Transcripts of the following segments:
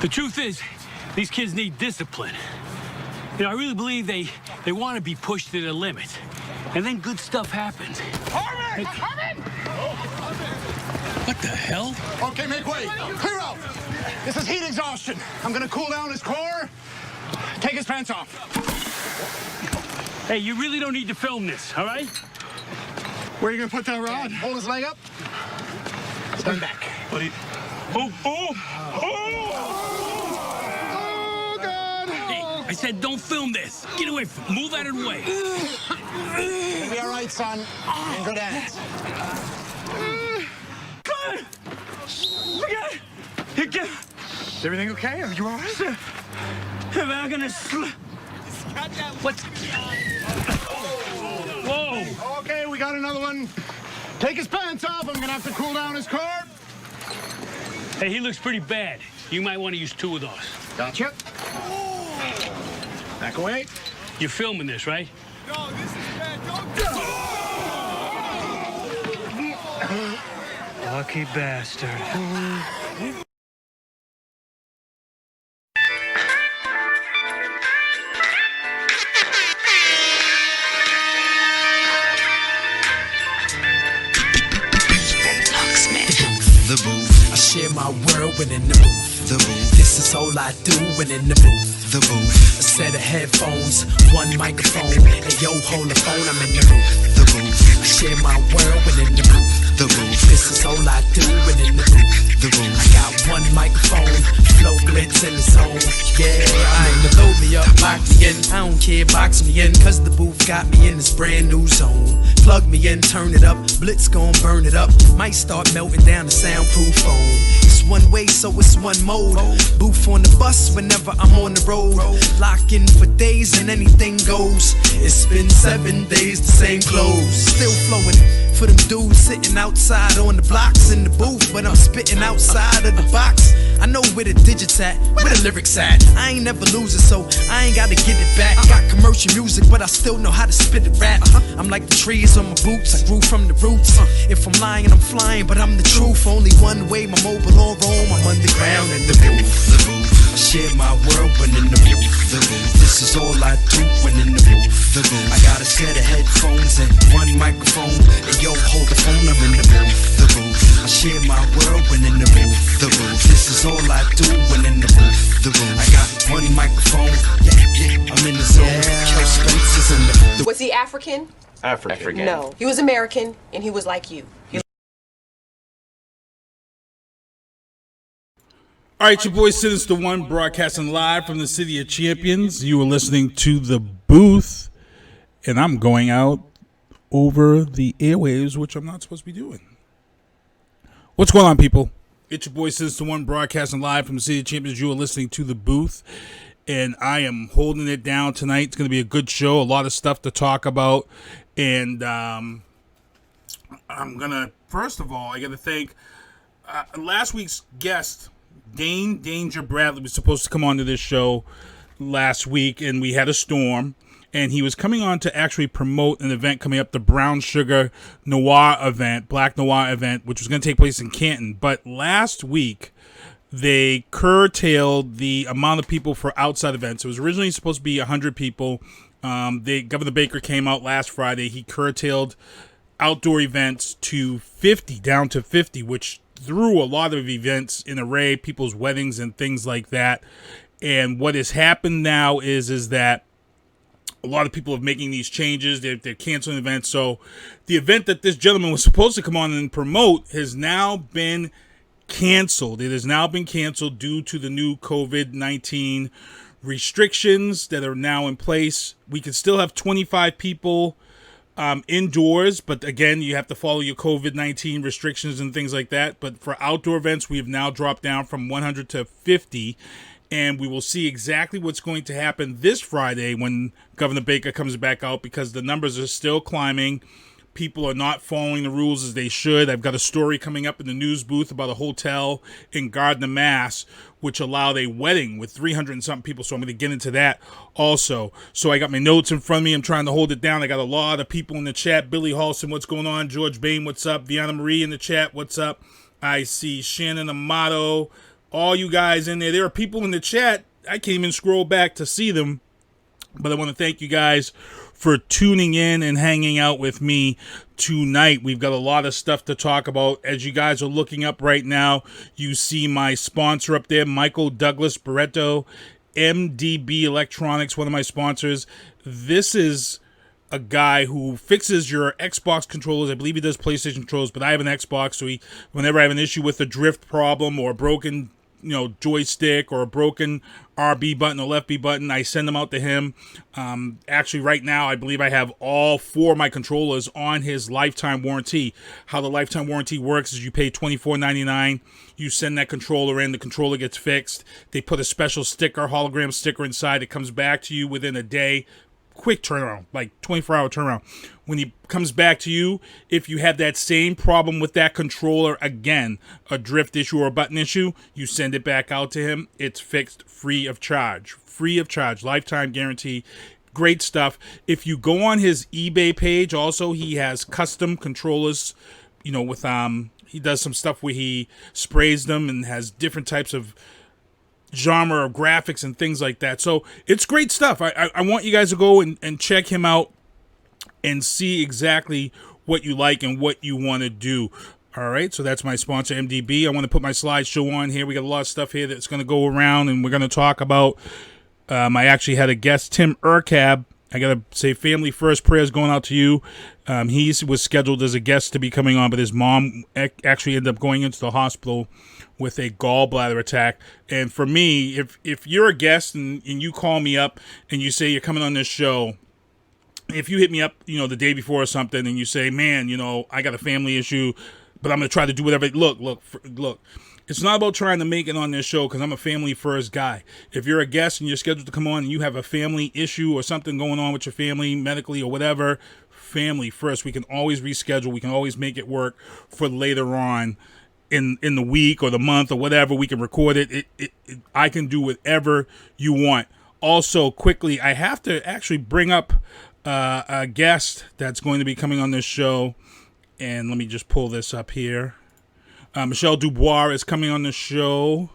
The truth is, these kids need discipline. You know, I really believe they want to be pushed to the limit. And then good stuff happens. Harmon! Harmon! What the hell? Okay, make way. Clear out. This is heat exhaustion. I'm gonna cool down his core. Take his pants off. Hey, you really don't need to film this, all right? Where are you gonna put that rod? Hold his leg up. Stand back. Oh, oh, oh! Oh, God! Hey, I said don't film this. Get away from Move out of the way. You'll be all right, son. In good hands. Is everything okay? Are you all right? Am I gonna What? Whoa! Okay, we got another one. Take his pants off. I'm gonna have to cool down his core. Hey, he looks pretty bad. You might want to use 2 of those. Gotcha. Back away. You're filming this, right? No, this is bad. Don't Lucky bastard. The booth. I share my world within the booth. The booth. This is all I do within the booth. The booth. A set of headphones, 1 microphone. And yo, hold the phone, I'm in the booth. The booth. I share my world within the booth. The booth. This is all I do within the booth. The booth. I got 1 microphone, flow glitz in the zone. Yeah, I'm to load me up, lock me in. I don't care, box me in, cause the booth got me in this brand new zone. Plug me in, turn it up, blitz gon' burn it up. Might start melting down the soundproof phone. It's one way, so it's one mode. Booth on the bus whenever I'm on the road. Lock in for days and anything goes. It's been 7 days, the same clothes. Still flowing for them dudes sitting outside on the blocks in the booth, but I'm spitting outside of the box. I know where the digits at, where the lyrics at. I ain't never losing, so I ain't gotta get it back. Got commercial music, but I still know how to spit a rap. I'm like the trees on my boots, I grew from the roots. If I'm lying, I'm flying, but I'm the truth. Only one way, my mobile or roam. I'm underground in the booth. The booth. I share my world when in the booth. The booth. This is all I do when in the booth. The booth. I got a set of headphones and 1 microphone. And yo, hold the phone, I'm in the booth. The booth. I share my world when in the booth. The booth. This is all I do when in the booth. The booth. I got 1 microphone. Yeah, I'm in the zone. Kel Spencer's in the booth. Was he African? African. No. He was American, and he was like you. All right, your boy Sinister One broadcasting live from the City of Champions. You are listening to The Booth, and I'm going out over the airwaves, which I'm not supposed to be doing. What's going on, people? It's your boy Sinister One broadcasting live from the City of Champions. You are listening to The Booth, and I am holding it down tonight. It's going to be a good show, a lot of stuff to talk about, and I'm going to, first of all, I got to thank last week's guest, Dane Danger Bradley, was supposed to come on to this show last week, and we had a storm, and he was coming on to actually promote an event coming up, the Brown Sugar Noir event, Black Noir event, which was going to take place in Canton. But last week, they curtailed the amount of people for outside events. It was originally supposed to be 100 people. Governor Baker came out last Friday. He curtailed outdoor events to 50, down to 50, which threw a lot of events in array, people's weddings and things like that. And what has happened now is that a lot of people are making these changes. They're canceling events. So the event that this gentleman was supposed to come on and promote has now been canceled. It has now been canceled due to the new COVID-19 restrictions that are now in place. We can still have 25 people indoors, but again, you have to follow your COVID-19 restrictions and things like that. But for outdoor events, we have now dropped down from 100 to 50, and we will see exactly what's going to happen this Friday when Governor Baker comes back out, because the numbers are still climbing. People are not following the rules as they should. I've got a story coming up in the news booth about a hotel in Gardner, Mass, which allowed a wedding with 300 and something people. So I'm going to get into that also. So I got my notes in front of me. I'm trying to hold it down. I got a lot of people in the chat. Billy Halston, what's going on? George Bain, what's up? Viana Marie in the chat, what's up? I see Shannon Amato. all you guys in there. There are people in the chat. I can't even scroll back to see them. But I want to thank you guys for tuning in and hanging out with me tonight. We've got a lot of stuff to talk about. As you guys are looking up right now, you see my sponsor up there, Michael Douglas Barreto, MDB Electronics, one of my sponsors. This is a guy who fixes your Xbox controllers. I believe he does PlayStation controllers, but I have an Xbox, so whenever I have an issue with a drift problem or a broken joystick or a broken RB button or left B button, I send them out to him. Actually, right now, I believe I have all 4 of my controllers on his lifetime warranty. How the lifetime warranty works is you pay $24.99. You send that controller in. The controller gets fixed. They put a special sticker, hologram sticker inside. It comes back to you within a day. Quick turnaround, like 24-hour turnaround. When he comes back to you, if you have that same problem with that controller again, a drift issue or a button issue, you send it back out to him. It's fixed free of charge. Free of charge. Lifetime guarantee. Great stuff. If you go on his eBay page, also, he has custom controllers, with he does some stuff where he sprays them and has different types of genre of graphics and things like that. So it's great stuff. I want you guys to go and check him out and see exactly what you like and what you want to do. All right, so that's my sponsor, MDB. I want to put my slideshow on here. We got a lot of stuff here that's going to go around, and we're going to talk about, I actually had a guest, Tim Urcab. I got to say family first, prayers going out to you. He was scheduled as a guest to be coming on, but his mom actually ended up going into the hospital with a gallbladder attack. And for me, if you're a guest and you call me up and you say you're coming on this show, if you hit me up, the day before or something, and you say, man, I got a family issue, but I'm going to try to do whatever. Look. It's not about trying to make it on this show because I'm a family first guy. If you're a guest and you're scheduled to come on and you have a family issue or something going on with your family, medically or whatever, family first. We can always reschedule. We can always make it work for later on in the week or the month or whatever. We can record it. I can do whatever you want. Also, quickly, I have to actually bring up a guest that's going to be coming on this show. And let me just pull this up here. Michelle Dubois is coming on the show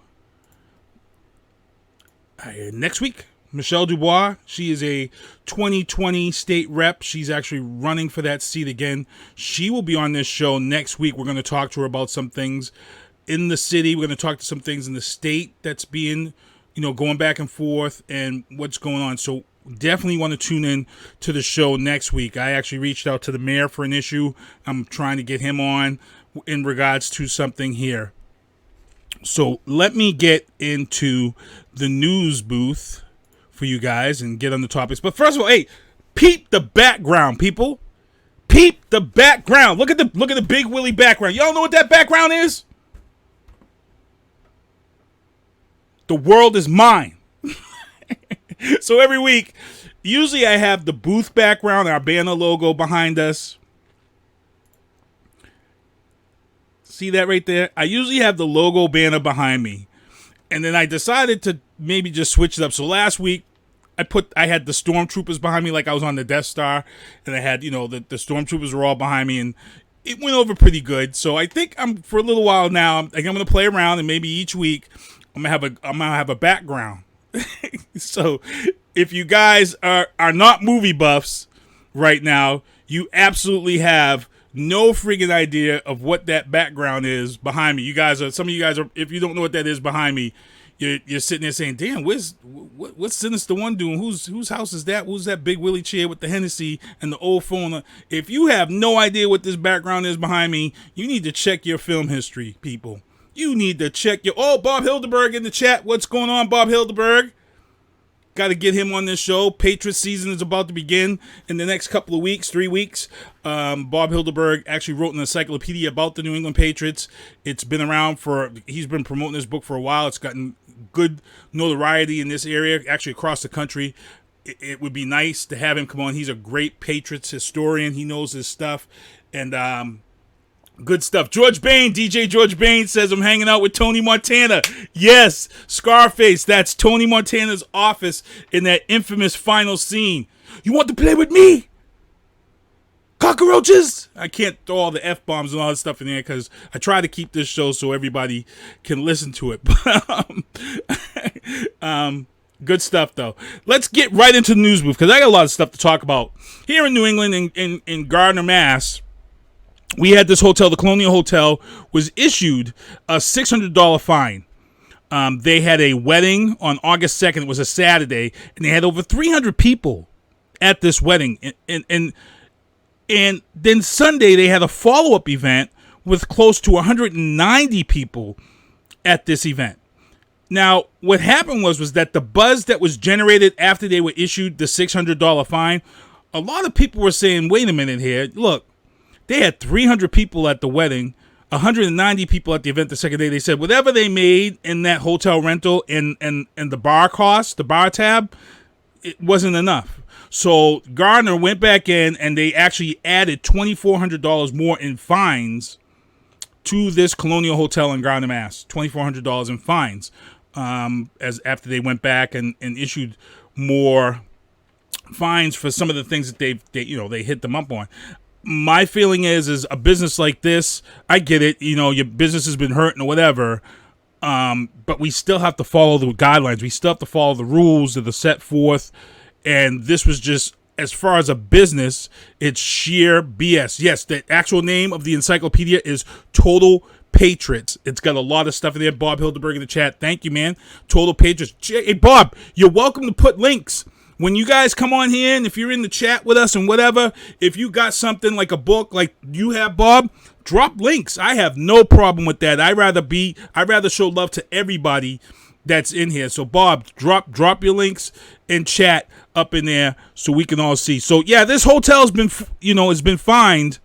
next week. Michelle Dubois, she is a 2020 state rep. She's actually running for that seat again. She will be on this show next week. We're going to talk to her about some things in the city. We're going to talk to some things in the state that's being, going back and forth and what's going on. So definitely want to tune in to the show next week. I actually reached out to the mayor for an issue. I'm trying to get him on in regards to something here. So let me get into the news booth for you guys and get on the topics. But first of all, hey, peep the background, people. Peep the background. Look at the Big Willie background. Y'all know what that background is? The world is mine. So every week, usually I have the booth background, our banner logo behind us. See that right there? I usually have the logo banner behind me. And then I decided to maybe just switch it up. So last week, I had the stormtroopers behind me like I was on the Death Star. And I had, the stormtroopers were all behind me. And it went over pretty good. So I think for a little while now, I'm going to play around. And maybe each week, I'm going to have a background. So if you guys are not movie buffs right now, you absolutely have no friggin' idea of what that background is behind me. Some of you guys are, if you don't know what that is behind me, you're sitting there saying, damn, what's Sinister One doing? Whose house is that? Who's that Big Willie chair with the Hennessy and the old phone? If you have no idea what this background is behind me, you need to check your film history, people. You need to check Bob Hildeberg in the chat. What's going on, Bob Hildeberg? Got to get him on this show. Patriots season is about to begin in the next couple of weeks, 3 weeks. Bob Hildeberg actually wrote an encyclopedia about the New England Patriots. It's been around he's been promoting this book for a while. It's gotten good notoriety in this area, actually across the country. It would be nice to have him come on. He's a great Patriots historian. He knows his stuff. And good stuff. DJ George Bain says, I'm hanging out with Tony Montana. Yes, Scarface. That's Tony Montana's office in that infamous final scene. You want to play with me? cockroaches. I can't throw all the F-bombs and all that stuff in there because I try to keep this show so everybody can listen to it. Good stuff, though. Let's get right into the news booth because I got a lot of stuff to talk about. Here in New England, in Gardner, Mass., we had this hotel, the Colonial Hotel, was issued a $600 fine. They had a wedding on August 2nd. It was a Saturday, and they had over 300 people at this wedding. And then Sunday, they had a follow-up event with close to 190 people at this event. Now, what happened was that the buzz that was generated after they were issued the $600 fine, a lot of people were saying, wait a minute here, look, they had 300 people at the wedding, 190 people at the event the second day. They said whatever they made in that hotel rental and the bar cost, the bar tab, it wasn't enough. So Gardner went back in and they actually added $2,400 more in fines to this Colonial Hotel in Gardner, Mass. $2,400 in fines as after they went back and issued more fines for some of the things that they hit them up on. My feeling is a business like this, I get it, your business has been hurting or whatever, but we still have to follow the guidelines. We still have to follow the rules that are set forth, and this was just, as far as a business, it's sheer BS. Yes, the actual name of the encyclopedia is Total Patriots. It's got a lot of stuff in there. Bob Hildeberg in the chat. Thank you, man. Total Patriots. Hey, Bob, you're welcome to put links. When you guys come on here, and if you're in the chat with us and whatever, if you got something like a book like you have, Bob, drop links. I have no problem with that. I'd rather show love to everybody that's in here. So, Bob, drop your links and chat up in there so we can all see. So, yeah, this hotel's been, has been fined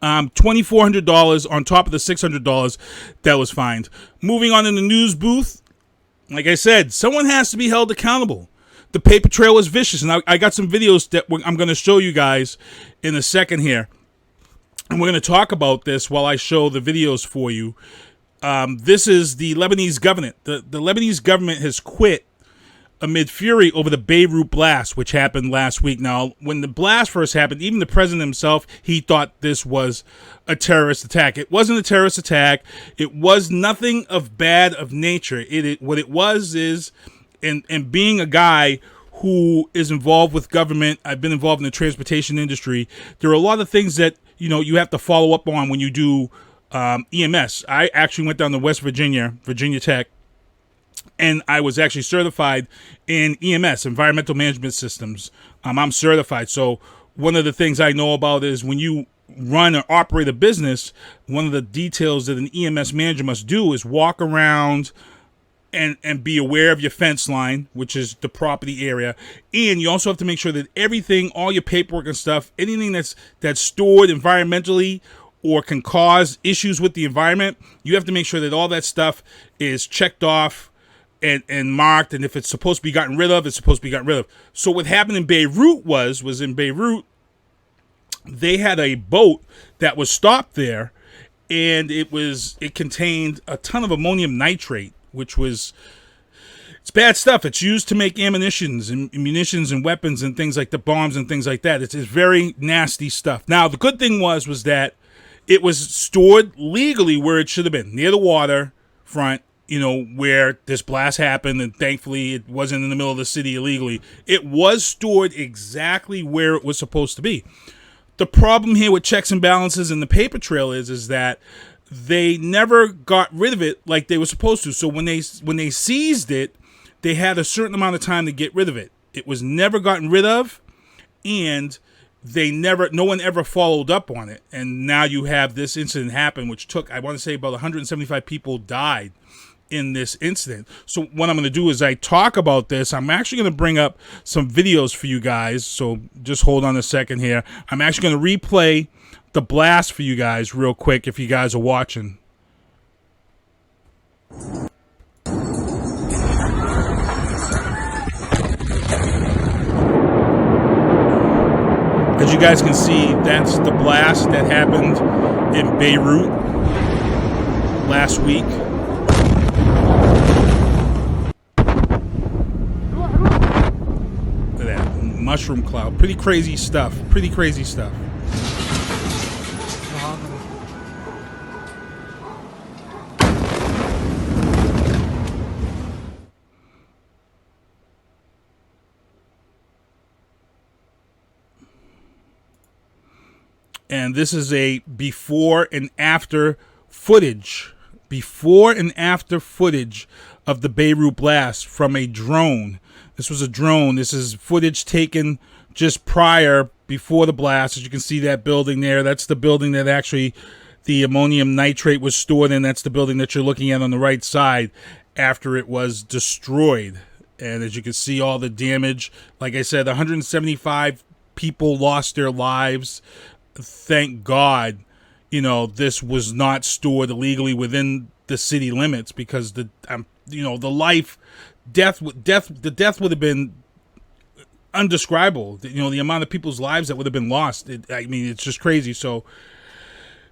$2,400 on top of the $600 that was fined. Moving on in the news booth, like I said, someone has to be held accountable. The paper trail is vicious, and I got some videos that I'm going to show you guys in a second here. And we're going to talk about this while I show the videos for you. This is the Lebanese government. The Lebanese government has quit amid fury over the Beirut blast, which happened last week. Now, when the blast first happened, even the president himself, he thought this was a terrorist attack. It wasn't a terrorist attack. It was nothing of bad of nature. What it was is... And being a guy who is involved with government, I've been involved in the transportation industry. There are a lot of things that, you have to follow up on when you do EMS. I actually went down to West Virginia Tech, and I was actually certified in EMS, Environmental Management Systems. I'm certified. So one of the things I know about is when you run or operate a business, one of the details that an EMS manager must do is walk around and be aware of your fence line, which is the property area. And you also have to make sure that everything, all your paperwork and stuff, anything that's stored environmentally or can cause issues with the environment, you have to make sure that all that stuff is checked off and marked. And if it's supposed to be gotten rid of, it's supposed to be gotten rid of. So what happened in Beirut was in Beirut, they had a boat that was stopped there, and it contained a ton of ammonium nitrate, which was, it's bad stuff. It's used to make ammunitions and munitions and weapons and things like the bombs and things like that. It's very nasty stuff. Now, the good thing was that it was stored legally where it should have been, near the water front, where this blast happened, and thankfully it wasn't in the middle of the city illegally. It was stored exactly where it was supposed to be. The problem here with checks and balances and the paper trail is that they never got rid of it like they were supposed to. So when they seized it, they had a certain amount of time to get rid of it. It was never gotten rid of, and no one ever followed up on it. And now you have this incident happen, which took, I want to say, about 175 people died in this incident. So what I'm going to do is I talk about this. I'm actually going to bring up some videos for you guys. So just hold on a second here. I'm actually going to replay the blast for you guys real quick if you guys are watching. As you guys can see, that's the blast that happened in Beirut last week. Look at that mushroom cloud. Pretty crazy stuff. And this is a before and after footage. Before and after footage of the Beirut blast from a drone. This was a drone. This is footage taken just before the blast. As you can see that building there, that's the building that actually the ammonium nitrate was stored in. That's the building that you're looking at on the right side after it was destroyed. And as you can see, all the damage. Like I said, 175 people lost their lives. Thank God, this was not stored illegally within the city limits, because the death would have been undescribable. The amount of people's lives that would have been lost. It's just crazy. So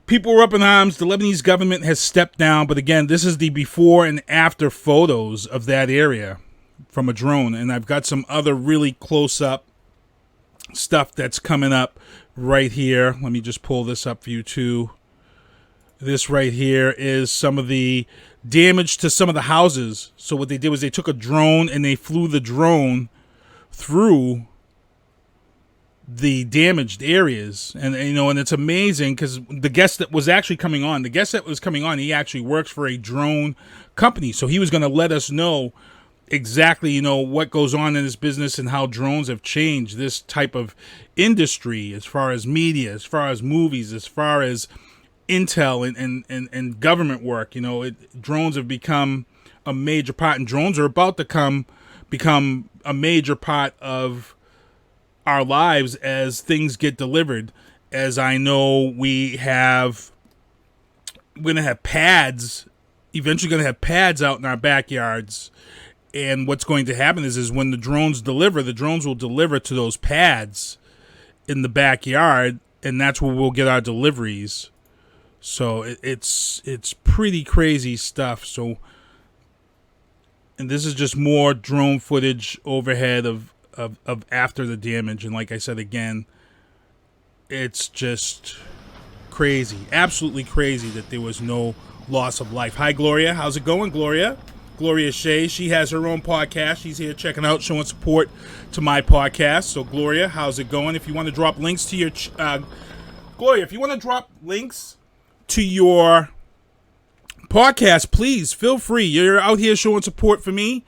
people were up in arms. The Lebanese government has stepped down. But again, this is the before and after photos of that area from a drone. And I've got some other really close up stuff that's coming up right here. Let me just pull this up for you too. This right here is some of the damage to some of the houses. So what they did was they took a drone and they flew the drone through the damaged areas. And it's amazing because the guest that was actually coming on, he actually works for a drone company. So he was going to let us know exactly, what goes on in this business and how drones have changed this type of industry, as far as media, as far as movies, as far as intel and government work. Drones have become a major part, and drones are about to become a major part of our lives as things get delivered. As I know, we're going to have pads, eventually going to have pads out in our backyards. And what's going to happen is when the drones deliver, the drones will deliver to those pads in the backyard, and that's where we'll get our deliveries. So it's pretty crazy stuff. So, and this is just more drone footage overhead of after the damage. And like I said again, it's just crazy, absolutely crazy that there was no loss of life. Hi, Gloria. How's it going, Gloria? Gloria Shea. She has her own podcast. She's here checking out, showing support to my podcast. So, Gloria, how's it going? If you want to drop links to your Gloria, if you want to drop links to your podcast, please feel free. You're out here showing support for me.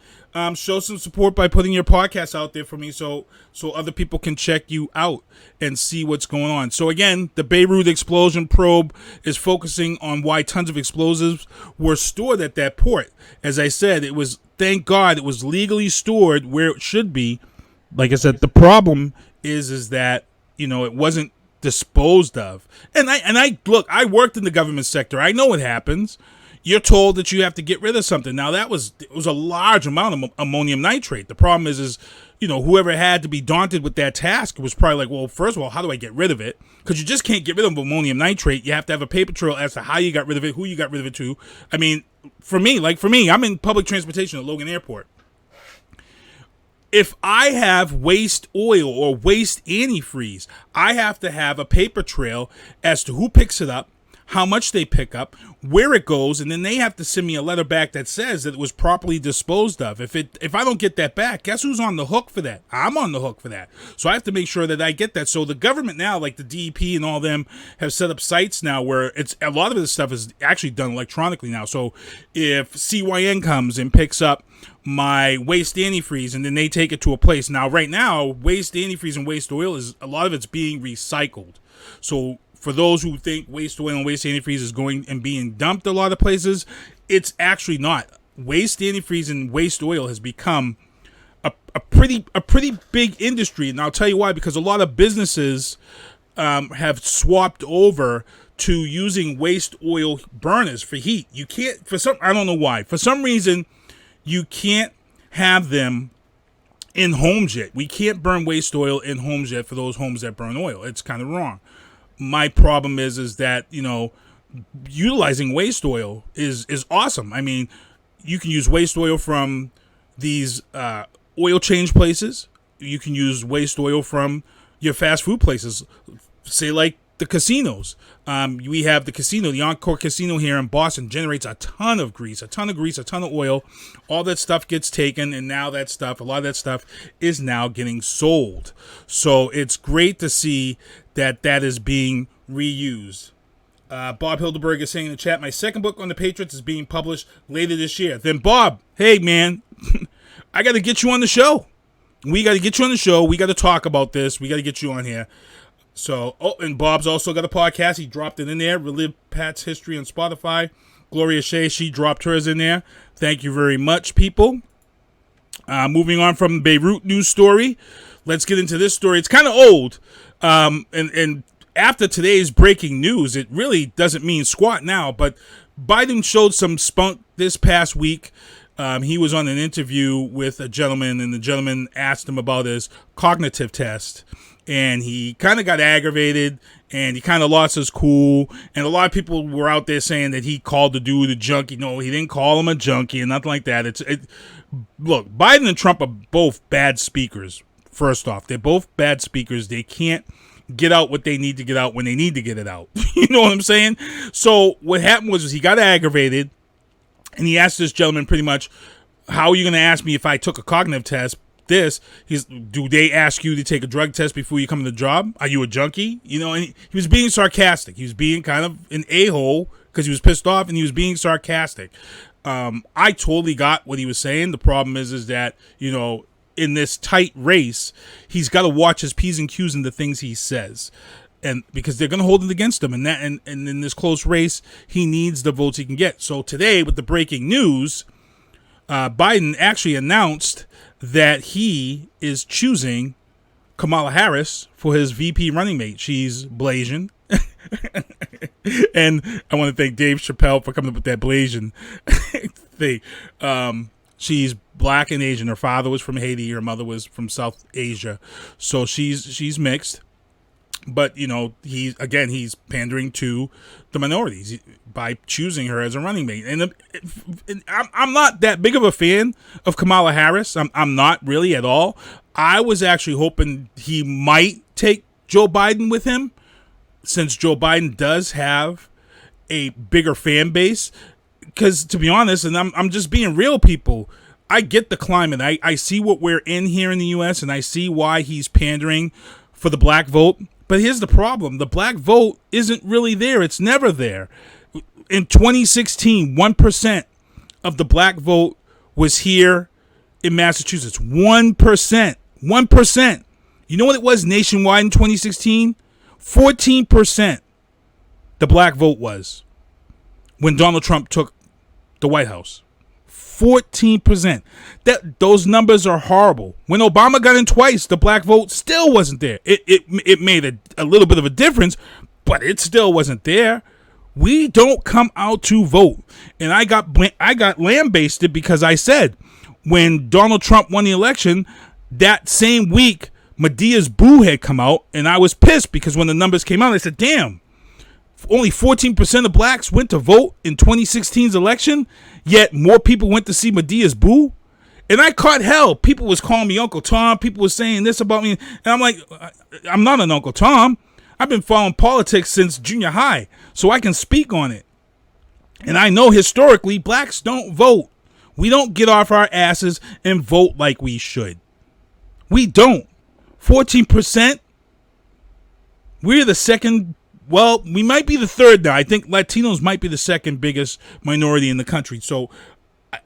Show some support by putting your podcast out there for me, so other people can check you out and see what's going on. So again, the Beirut explosion probe is focusing on why tons of explosives were stored at that port. As I said, thank God it was legally stored where it should be. Like I said, the problem is that it wasn't disposed of. And I look, I worked in the government sector. I know what happens. You're told that you have to get rid of something. Now it was a large amount of ammonium nitrate. The problem is whoever had to be daunted with that task was probably like, well, first of all, how do I get rid of it? Because you just can't get rid of ammonium nitrate. You have to have a paper trail as to how you got rid of it, who you got rid of it to. I mean, for me, I'm in public transportation at Logan Airport. If I have waste oil or waste antifreeze, I have to have a paper trail as to who picks it up, how much they pick up, where it goes, and then they have to send me a letter back that says that it was properly disposed of. If I don't get that back, guess who's on the hook for that? I'm on the hook for that. So I have to make sure that I get that. So the government now, like the DEP and all them, have set up sites now where a lot of this stuff is actually done electronically now. So if CYN comes and picks up my waste antifreeze and then they take it to a place. Now, right now, waste antifreeze and waste oil, a lot of it's being recycled. So for those who think waste oil and waste antifreeze is going and being dumped a lot of places, it's actually not. Waste antifreeze and waste oil has become a pretty big industry, and I'll tell you why. Because a lot of businesses have swapped over to using waste oil burners for heat. You can't, I don't know why. For some reason, you can't have them in homes yet. We can't burn waste oil in homes yet for those homes that burn oil. It's kind of wrong. My problem is that, utilizing waste oil is awesome. I mean, you can use waste oil from these oil change places. You can use waste oil from your fast food places, say like the casinos. We have the Encore Casino here in Boston generates a ton of grease, a ton of oil. All that stuff gets taken, and now a lot of that stuff is now getting sold. So it's great to see that is being reused. Bob Hildeberg is saying in the chat, my second book on the Patriots is being published later this year. Then Bob, hey man, I got to get you on the show. We got to get you on the show. We got to talk about this. We got to get you on here. So, and Bob's also got a podcast. He dropped it in there. Relive Pat's History on Spotify. Gloria Shea, she dropped hers in there. Thank you very much, people. Moving on from the Beirut news story, let's get into this story. It's kind of old, and after today's breaking news, it really doesn't mean squat now. But Biden showed some spunk this past week. He was on an interview with a gentleman, and the gentleman asked him about his cognitive test. And he kind of got aggravated, and he kind of lost his cool. And a lot of people were out there saying that he called the dude a junkie. No, he didn't call him a junkie and nothing like that. Look, Biden and Trump are both bad speakers, first off. They're both bad speakers. They can't get out what they need to get out when they need to get it out. You know what I'm saying? So what happened was he got aggravated, and he asked this gentleman pretty much, how are you going to ask me if I took a cognitive test? Do they ask you to take a drug test before you come to the job? Are you a junkie? You know, and he was being sarcastic. He was being kind of an a-hole because he was pissed off, and he was being sarcastic. I totally got what he was saying. The problem is that, you know, in this tight race, he's got to watch his P's and Q's and the things he says, and because they're going to hold it against him. And in this close race, he needs the votes he can get. So today, with the breaking news, Biden actually announced that he is choosing Kamala Harris for his VP running mate. She's Blasian. And I want to thank Dave Chappelle for coming up with that Blasian thing. She's black and Asian. Her father was from Haiti. Her mother was from South Asia. So she's mixed. But, you know, he's pandering to the minorities by choosing her as a running mate. And I'm not that big of a fan of Kamala Harris. I'm not really at all. I was actually hoping he might take Joe Biden with him, since Joe Biden does have a bigger fan base. Because, to be honest, and I'm just being real, people, I get the climate. I see what we're in here in the U.S., and I see why he's pandering for the black vote. But here's the problem. The black vote isn't really there. It's never there. In 2016, 1% of the black vote was here in Massachusetts. 1%. 1%. You know what it was nationwide in 2016? 14% the black vote was when Donald Trump took the White House. 14%. Those numbers are horrible. When Obama got in twice, the black vote still wasn't there. It made a little bit of a difference, but it still wasn't there. We don't come out to vote. And I got lambasted because I said when Donald Trump won the election, that same week, Medea's boo had come out, and I was pissed because when the numbers came out, I said, damn, only 14% of blacks went to vote in 2016's election, yet more people went to see Medea's boo. And I caught hell. People was calling me Uncle Tom. People was saying this about me. And I'm like, I'm not an Uncle Tom. I've been following politics since junior high, so I can speak on it. And I know historically, blacks don't vote. We don't get off our asses and vote like we should. We don't. 14%. We're the second. Well, we might be the third now. I think Latinos might be the second biggest minority in the country. So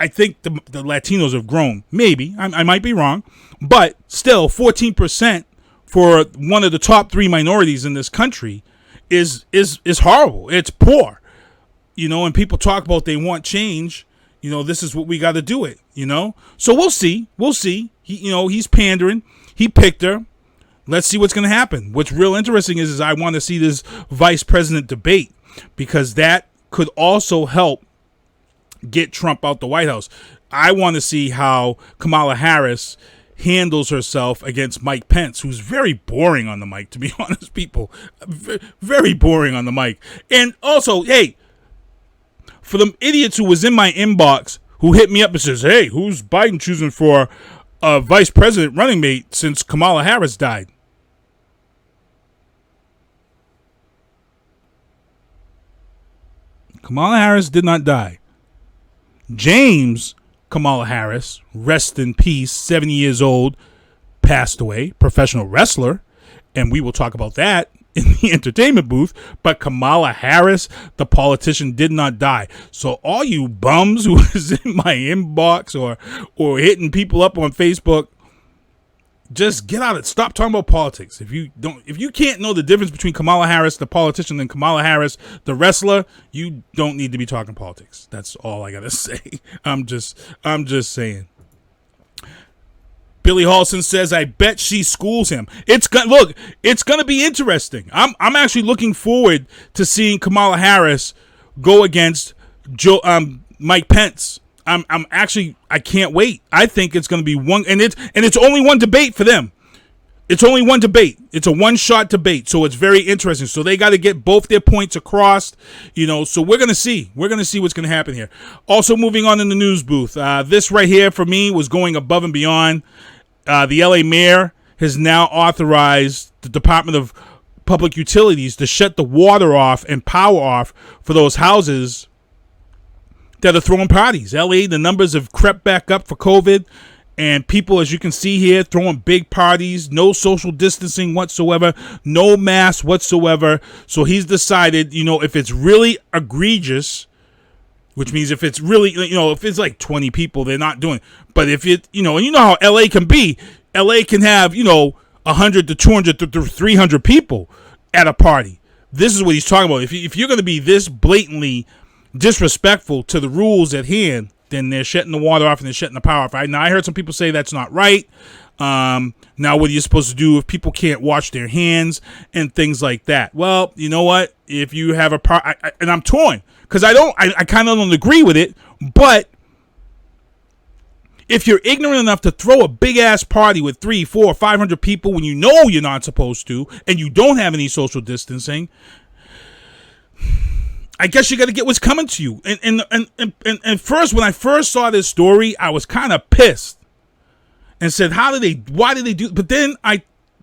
I think the Latinos have grown. Maybe. I might be wrong. But still, 14% for one of the top three minorities in this country is horrible. It's poor. You know, and people talk about they want change. You know, this is what we got to do it, you know. So we'll see. We'll see. He's pandering. He picked her. Let's see what's going to happen. What's real interesting is I want to see this vice president debate, because that could also help get Trump out the White House. I want to see how Kamala Harris handles herself against Mike Pence, who's very boring on the mic, to be honest, people. Very boring on the mic. And also, hey, for the idiots who was in my inbox who hit me up and says, hey, who's Biden choosing for a vice president running mate since Kamala Harris died? Kamala Harris did not die. James Kamala Harris, rest in peace, 70 years old, passed away, professional wrestler, and we will talk about that in the entertainment booth, but Kamala Harris, the politician, did not die. So all you bums who is in my inbox or hitting people up on Facebook, just get out of it. Stop talking about politics. If you can't know the difference between Kamala Harris, the politician, and Kamala Harris, the wrestler, you don't need to be talking politics. That's all I gotta say. I'm just saying. Billy Halson says, "I bet she schools him." It's gonna be interesting. I'm actually looking forward to seeing Kamala Harris go against Mike Pence. I can't wait. I think it's going to be one, and it's only one debate for them. It's only one debate. It's a one-shot debate, so it's very interesting. So they got to get both their points across, so we're going to see. We're going to see what's going to happen here. Also, moving on in the news booth, this right here for me was going above and beyond. The LA mayor has now authorized the Department of Public Utilities to shut the water off and power off for those houses that are throwing parties. LA, the numbers have crept back up for COVID, and people, as you can see here, throwing big parties, no social distancing whatsoever, no mask whatsoever. So he's decided, if it's really egregious, which means if it's really, if it's like 20 people, they're not doing it. But if it, and you know how LA can be, LA can have, 100 to 200 to 300 people at a party. This is what he's talking about. If you're going to be this blatantly disrespectful to the rules at hand, then they're shutting the water off and they're shutting the power off. Now, I heard some people say that's not right. Now, what are you supposed to do if people can't wash their hands and things like that? Well, you know what? If you have a and I'm torn because I kind of don't agree with it, but if you're ignorant enough to throw a big ass party with 300, 400, 500 people when you know you're not supposed to, and you don't have any social distancing, I guess you got to get what's coming to you. And first, when I first saw this story, I was kind of pissed and said, why did they do? But then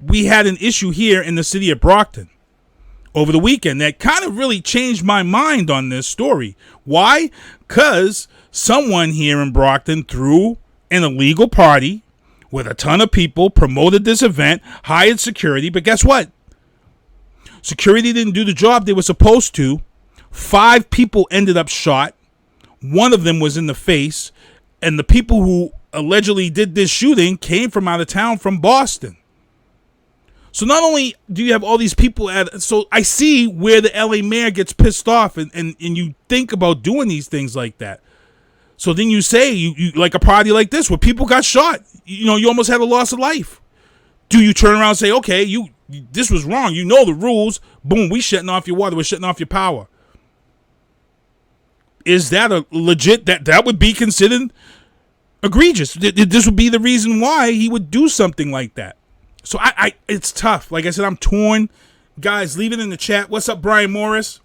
we had an issue here in the city of Brockton over the weekend that kind of really changed my mind on this story. Why? Because someone here in Brockton threw an illegal party with a ton of people, promoted this event, hired security, but guess what? Security didn't do the job they were supposed to. 5 people ended up shot. One of them was in the face. And the people who allegedly did this shooting came from out of town from Boston. So not only do you have all these people so I see where the LA mayor gets pissed off and you think about doing these things like that. So then you say you like a party like this where people got shot. You almost had a loss of life. Do you turn around and say, okay, this was wrong. You know the rules. Boom, we shutting off your water. We're shutting off your power. Is that a legit, that would be considered egregious? This would be the reason why he would do something like that. So it's tough. Like I said, I'm torn. Guys, leave it in the chat. What's up, Brian Morris?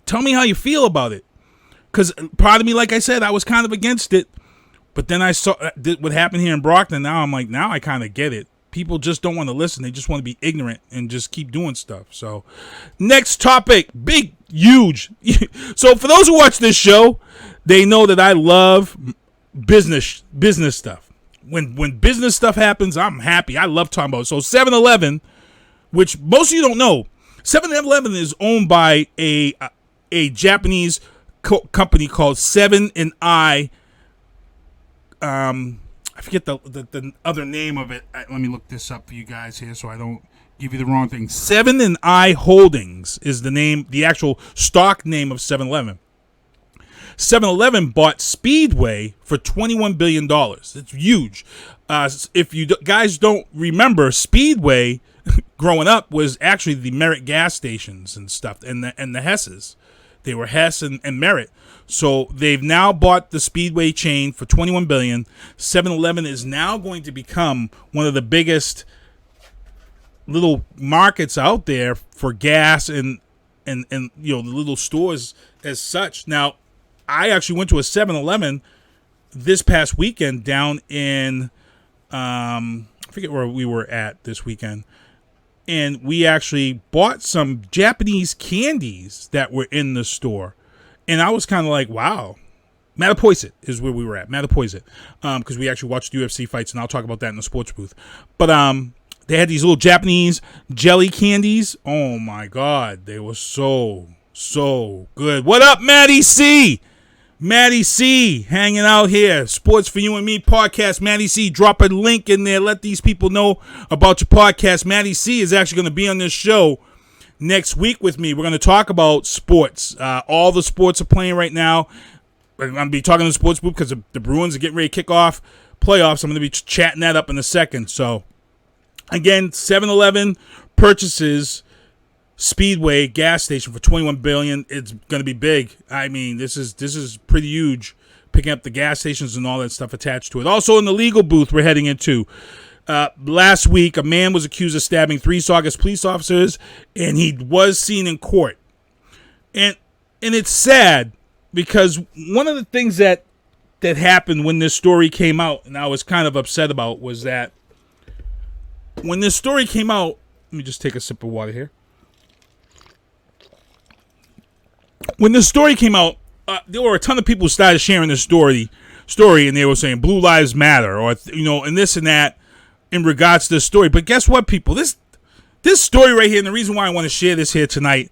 Tell me how you feel about it. Because part of me, like I said, I was kind of against it. But then I saw what happened here in Brockton. Now I'm like, now I kind of get it. People just don't want to listen. They just want to be ignorant and just keep doing stuff. So next topic, big, huge. So for those who watch this show, they know that I love business stuff. When business stuff happens, I'm happy. I love talking about it. So 7-Eleven, which most of you don't know, 7-Eleven is owned by a Japanese company called 7-I. I forget the other name of it. Let me look this up for you guys here so I don't give you the wrong thing. 7-I Holdings is the name, the actual stock name of 7-Eleven. 7-Eleven bought Speedway for $21 billion. It's huge. If you guys don't remember, Speedway growing up was actually the Merit gas stations and stuff, and the Hesses. They were Hess and Merit. So they've now bought the Speedway chain for $21 billion. 7-Eleven is now going to become one of the biggest little markets out there for gas and the little stores as such. Now, I actually went to a 7-Eleven this past weekend down in I forget where we were at this weekend. And we actually bought some Japanese candies that were in the store. And I was kind of like, wow. Mattapoisett is where we were at. Mattapoisett. Because we actually watched UFC fights, and I'll talk about that in the sports booth. But They had these little Japanese jelly candies. Oh my God, they were so good. What up, Maddie C? Maddie C hanging out here. Sports for You and Me podcast. Maddie C, drop a link in there. Let these people know about your podcast. Maddie C is actually going to be on this show next week with me. We're going to talk about sports. All the sports are playing right now. I'm going to be talking to the sports group because the Bruins are getting ready to kick off playoffs. I'm going to be chatting that up in a second. So, again, 7-Eleven purchases Speedway gas station for $21 billion. It's going to be big. I mean, this is pretty huge, picking up the gas stations and all that stuff attached to it. Also, in the legal booth we're heading into, last week, a man was accused of stabbing 3 Saugus police officers, and he was seen in court. And it's sad because one of the things that happened when this story came out, and I was kind of upset about, was that when this story came out, let me just take a sip of water here. When this story came out, there were a ton of people who started sharing this story, and they were saying Blue Lives Matter, or and this and that in regards to this story. But guess what, people? This story right here, and the reason why I want to share this here tonight,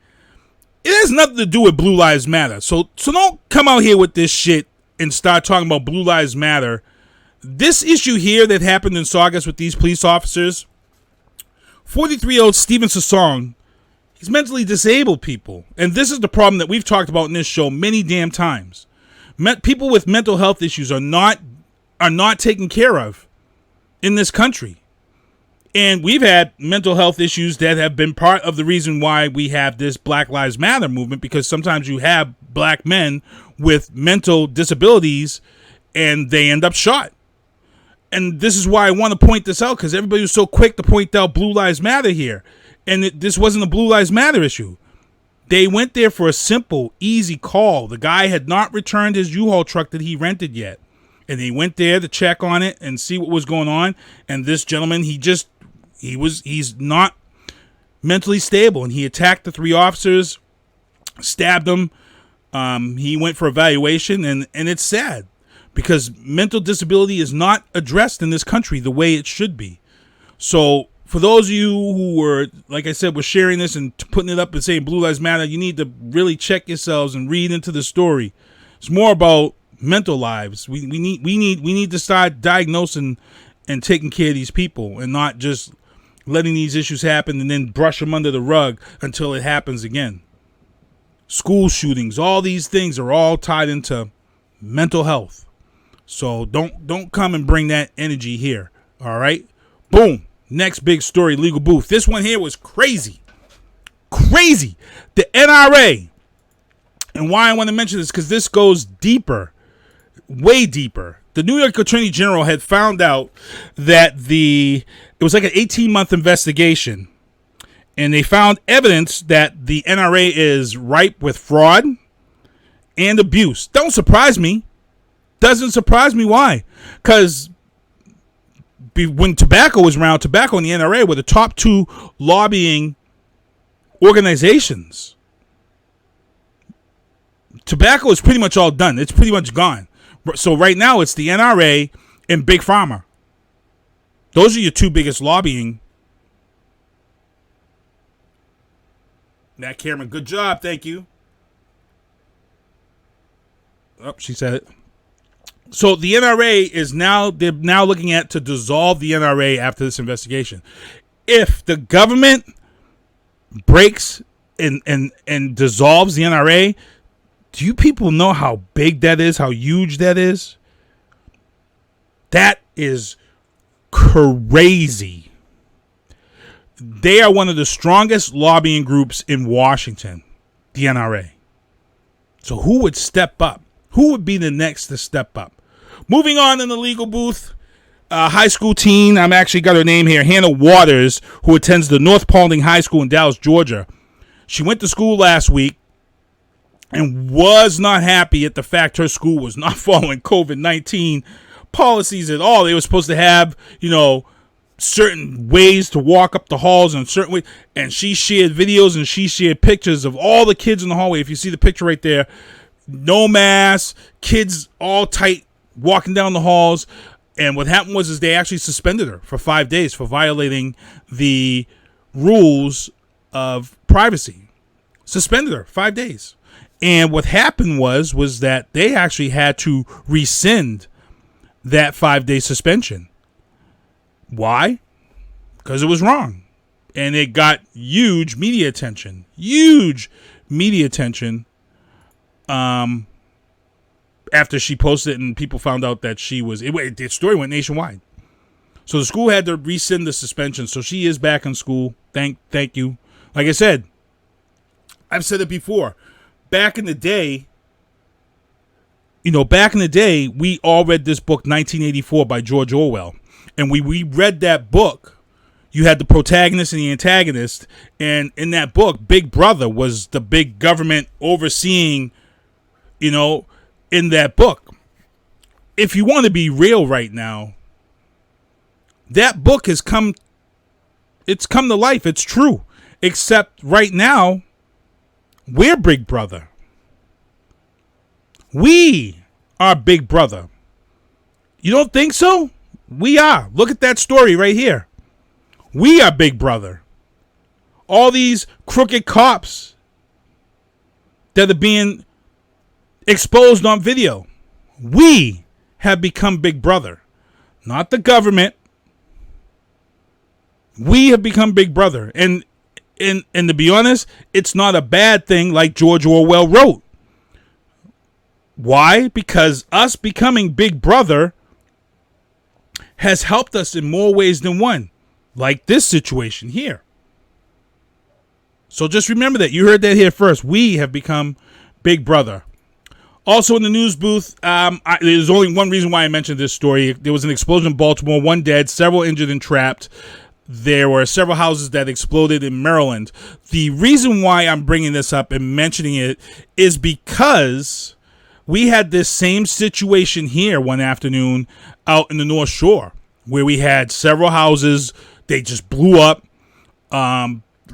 it has nothing to do with Blue Lives Matter. So don't come out here with this shit and start talking about Blue Lives Matter. This issue here that happened in Saugus with these police officers, 43-year-old Stephen Sassong, he's mentally disabled people. And this is the problem that we've talked about in this show many damn times. People with mental health issues are not taken care of in this country. And we've had mental health issues that have been part of the reason why we have this Black Lives Matter movement, because sometimes you have black men with mental disabilities and they end up shot. And this is why I want to point this out, because everybody was so quick to point out Blue Lives Matter here. And this wasn't a Blue Lives Matter issue. They went there for a simple, easy call. The guy had not returned his U-Haul truck that he rented yet. And they went there to check on it and see what was going on. And this gentleman, he's not mentally stable. And he attacked the 3 officers, stabbed them. He went for evaluation. And it's sad, because mental disability is not addressed in this country the way it should be. So for those of you who were, like I said, were sharing this and putting it up and saying Blue Lives Matter, you need to really check yourselves and read into the story. It's more about mental lives. We need to start diagnosing and taking care of these people, and not just letting these issues happen and then brush them under the rug until it happens again. School shootings, all these things are all tied into mental health. So don't come and bring that energy here. All right. Boom. Next big story, legal booth. This one here was crazy. Crazy. The NRA. And why I want to mention this, because this goes deeper, way deeper. The New York Attorney General had found out that it was like an 18-month investigation, and they found evidence that the NRA is ripe with fraud and abuse. Don't surprise me. Doesn't surprise me. Why? Because when tobacco was around, tobacco and the NRA were the top 2 lobbying organizations. Tobacco is pretty much all done. It's pretty much gone. So right now it's the NRA and Big Pharma. Those are your 2 biggest lobbying. Nat Cameron, good job. Thank you. Oh, she said it. So the NRA they're now looking at to dissolve the NRA after this investigation. If the government breaks and dissolves the NRA, do you people know how big that is, how huge that is? That is crazy. They are one of the strongest lobbying groups in Washington, the NRA. So who would step up? Who would be the next to step up? Moving on in the legal booth, high school teen, I'm actually got her name here, Hannah Waters, who attends the North Paulding High School in Dallas, Georgia. She went to school last week and was not happy at the fact her school was not following COVID-19 policies at all. They were supposed to have, certain ways to walk up the halls and certain ways. And she shared videos and she shared pictures of all the kids in the hallway. If you see the picture right there, no mask, kids all tight walking down the halls. And what happened was they actually suspended her for 5 days for violating the rules of privacy. Suspended her 5 days. And what happened was that they actually had to rescind that 5-day suspension. Why? Because it was wrong. And it got huge media attention. Huge media attention. After she posted it and people found out that the story went nationwide. So the school had to rescind the suspension. So she is back in school. Thank you. Like I said, I've said it before. Back in the day, we all read this book, 1984 by George Orwell. And we read that book. You had the protagonist and the antagonist. And in that book, Big Brother was the big government overseeing, in that book. If you want to be real right now, that book has come to life. It's true. Except right now, we're Big Brother. We are Big Brother. You don't think so? We are. Look at that story right here. We are Big Brother. All these crooked cops that are being exposed on video. We have become Big Brother. Not the government. We have become Big Brother. And to be honest, it's not a bad thing like George Orwell wrote. Why? Because us becoming Big Brother has helped us in more ways than one. Like this situation here. So just remember that. You heard that here first. We have become Big Brother. Also in the news booth, there's only one reason why I mentioned this story. There was an explosion in Baltimore, 1 dead, several injured and trapped. There were several houses that exploded in Maryland. The reason why I'm bringing this up and mentioning it is because we had this same situation here one afternoon out in the North Shore where we had several houses. They just blew up.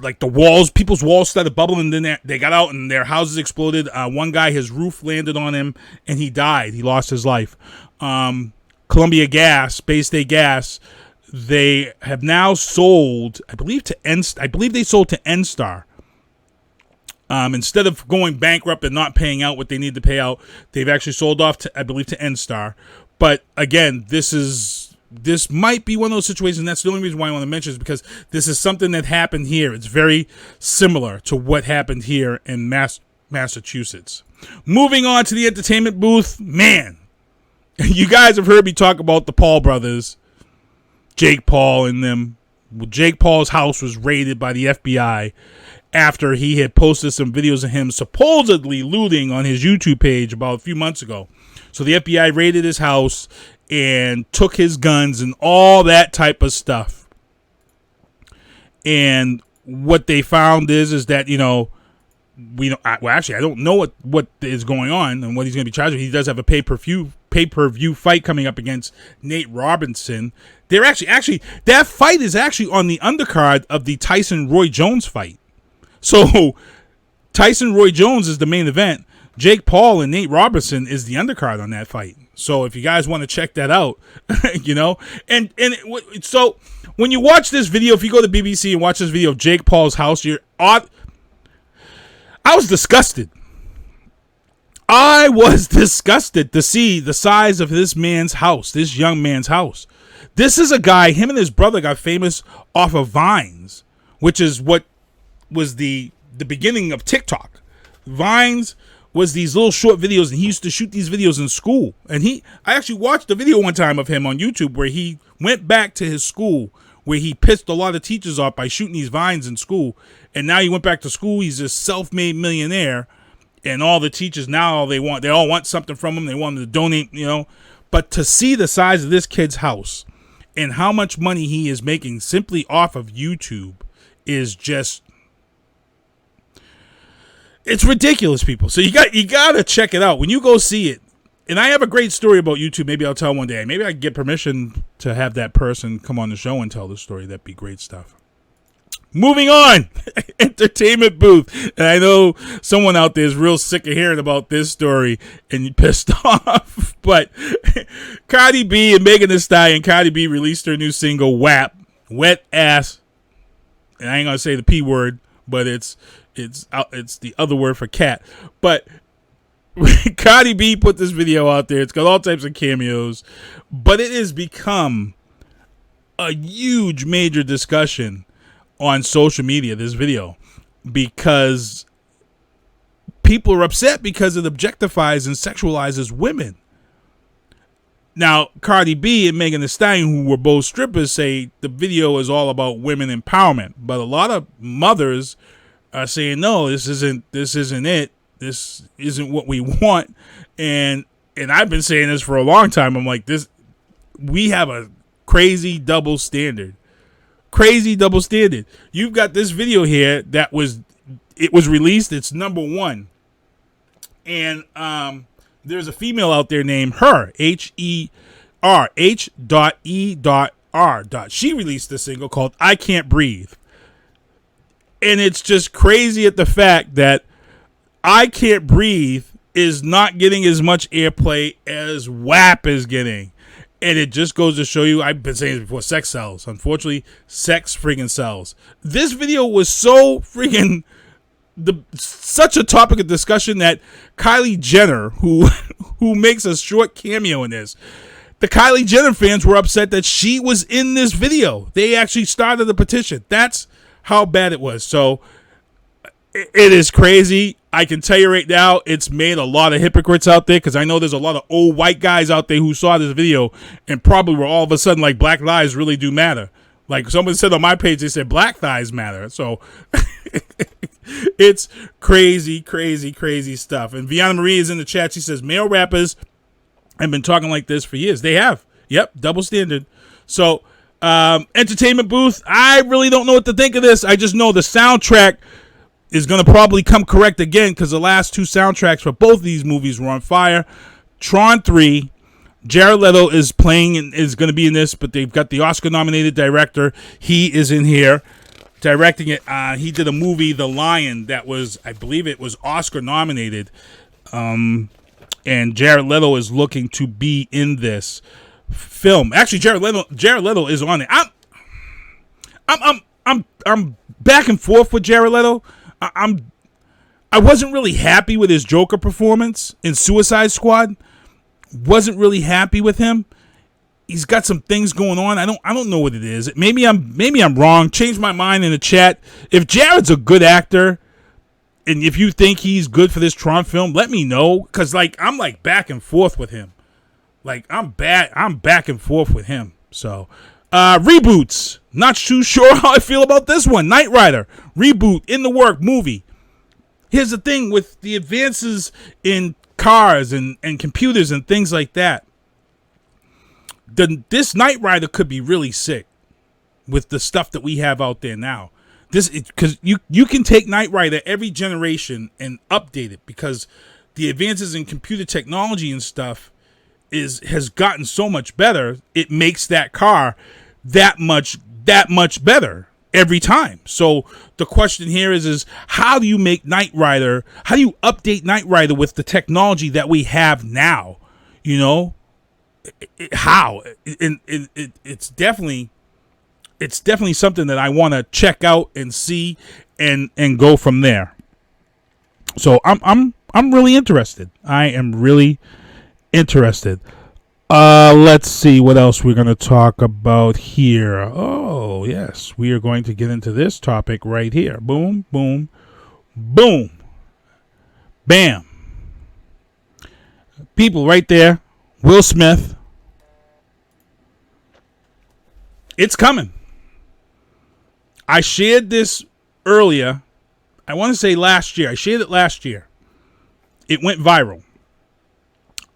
Like the walls, people's walls started bubbling. And then they got out and their houses exploded. One guy, his roof landed on him and he died. He lost his life. Columbia Gas, Bay State Gas, they have now sold, I believe they sold to NSTAR. Instead of going bankrupt and not paying out what they need to pay out, they've actually sold off to, I believe, to NSTAR. But again, this might be one of those situations, and that's the only reason why I want to mention it, is because this is something that happened here. It's very similar to what happened here in Massachusetts. Moving on to the entertainment booth, man, you guys have heard me talk about the Paul brothers, Jake Paul and them. Jake Paul's house was raided by the FBI after he had posted some videos of him supposedly looting on his YouTube page about a few months ago. So the FBI raided his house and took his guns and all that type of stuff. And what they found is that, I don't know what is going on and what he's going to be charged with. He does have a pay-per-view fight coming up against Nate Robinson. They're actually that fight is actually on the undercard of the Tyson Roy Jones fight. So Tyson Roy Jones is the main event. Jake Paul and Nate Robinson is the undercard on that fight. So if you guys want to check that out, so when you watch this video, if you go to BBC and watch this video of Jake Paul's house, I was disgusted. I was disgusted to see the size of this man's house, this young man's house. This is a guy, him and his brother got famous off of Vines, which is what was the beginning of TikTok. Vines was these little short videos, and he used to shoot these videos in school. And I actually watched a video one time of him on YouTube where he went back to his school where he pissed a lot of teachers off by shooting these vines in school. And now he went back to school. He's a self-made millionaire. And all the teachers now, they all want something from him. They want him to donate, But to see the size of this kid's house and how much money he is making simply off of YouTube is just, it's ridiculous, people. So you got to check it out when you go see it. And I have a great story about YouTube. Maybe I'll tell one day. Maybe I can get permission to have that person come on the show and tell the story. That'd be great stuff. Moving on. Entertainment booth. And I know someone out there is real sick of hearing about this story and pissed off. But Cardi B and Megan Thee Stallion. Cardi B released her new single, WAP. Wet ass. And I ain't going to say the P word, but it's the other word for cat. But Cardi B put this video out there. It's got all types of cameos. But it has become a huge major discussion on social media, this video, because people are upset because it objectifies and sexualizes women. Now, Cardi B and Megan Thee Stallion, who were both strippers, say the video is all about women empowerment. But a lot of mothers are saying, no, this isn't it. This isn't what we want. And I've been saying this for a long time. I'm like, we have a crazy double standard. Crazy double standard. You've got this video here that was released. It's number one. And there's a female out there named Her, H-E-R, H.E.R. She released a single called I Can't Breathe. And it's just crazy at the fact that I Can't Breathe is not getting as much airplay as WAP is getting. And it just goes to show you, I've been saying this before, sex sells. Unfortunately, sex friggin' sells. This video was so friggin' such a topic of discussion that Kylie Jenner, who makes a short cameo in this, the Kylie Jenner fans were upset that she was in this video. They actually started a petition. That's how bad it was. So it is crazy. I can tell you right now, it's made a lot of hypocrites out there, because I know there's a lot of old white guys out there who saw this video and probably were all of a sudden like, black lives really do matter. Like someone said on my page, they said black thighs matter. So it's crazy, crazy, crazy stuff. And Viana Marie is in the chat. She says, male rappers have been talking like this for years. They have. Yep, double standard. So entertainment booth, I really don't know what to think of this. I just know the soundtrack is going to probably come correct again, because the last two soundtracks for both of these movies were on fire. Tron 3, Jared Leto is playing and is going to be in this, but they've got the Oscar-nominated director. He is in here directing it. He did a movie, The Lion, that was, I believe it was Oscar-nominated. And Jared Leto is looking to be in this film. Actually, Jared Leto is on it. I'm back and forth with Jared Leto. I wasn't really happy with his Joker performance in Suicide Squad. Wasn't really happy with him. He's got some things going on. I don't know what it is. Maybe I'm wrong. Change my mind in the chat. If Jared's a good actor, and if you think he's good for this Tron film, let me know. Cause I'm back and forth with him. I'm back and forth with him. So reboots. Not too sure how I feel about this one. Knight Rider reboot in the work movie. Here's the thing with the advances in cars and computers and things like that. This Knight Rider could be really sick with the stuff that we have out there now. Because you can take Knight Rider every generation and update it, because the advances in computer technology and stuff has gotten so much better. It makes that car that much better every time. So the question here is how do you make Knight Rider? How do you update Knight Rider with the technology that we have now? You know, how? It's definitely something that I want to check out and see and go from there. So I'm really interested. I am really interested. Let's see what else we're going to talk about here. Oh, yes. We are going to get into this topic right here. Boom, boom, boom. Bam. People right there. Will Smith. It's coming. I shared this earlier. I want to say last year. I shared it last year. It went viral.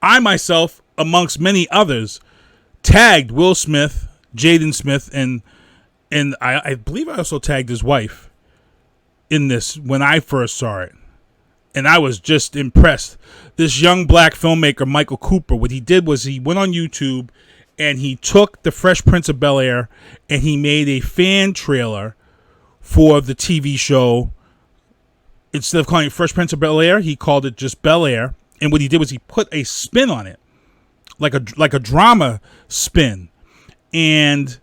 I myself, amongst many others, tagged Will Smith, Jaden Smith, and I believe I also tagged his wife in this when I first saw it. And I was just impressed. This young black filmmaker, Michael Cooper, what he did was he went on YouTube and he took The Fresh Prince of Bel-Air and he made a fan trailer for the TV show. Instead of calling it Fresh Prince of Bel-Air, he called it just Bel-Air. And what he did was he put a spin on it, like a drama spin. And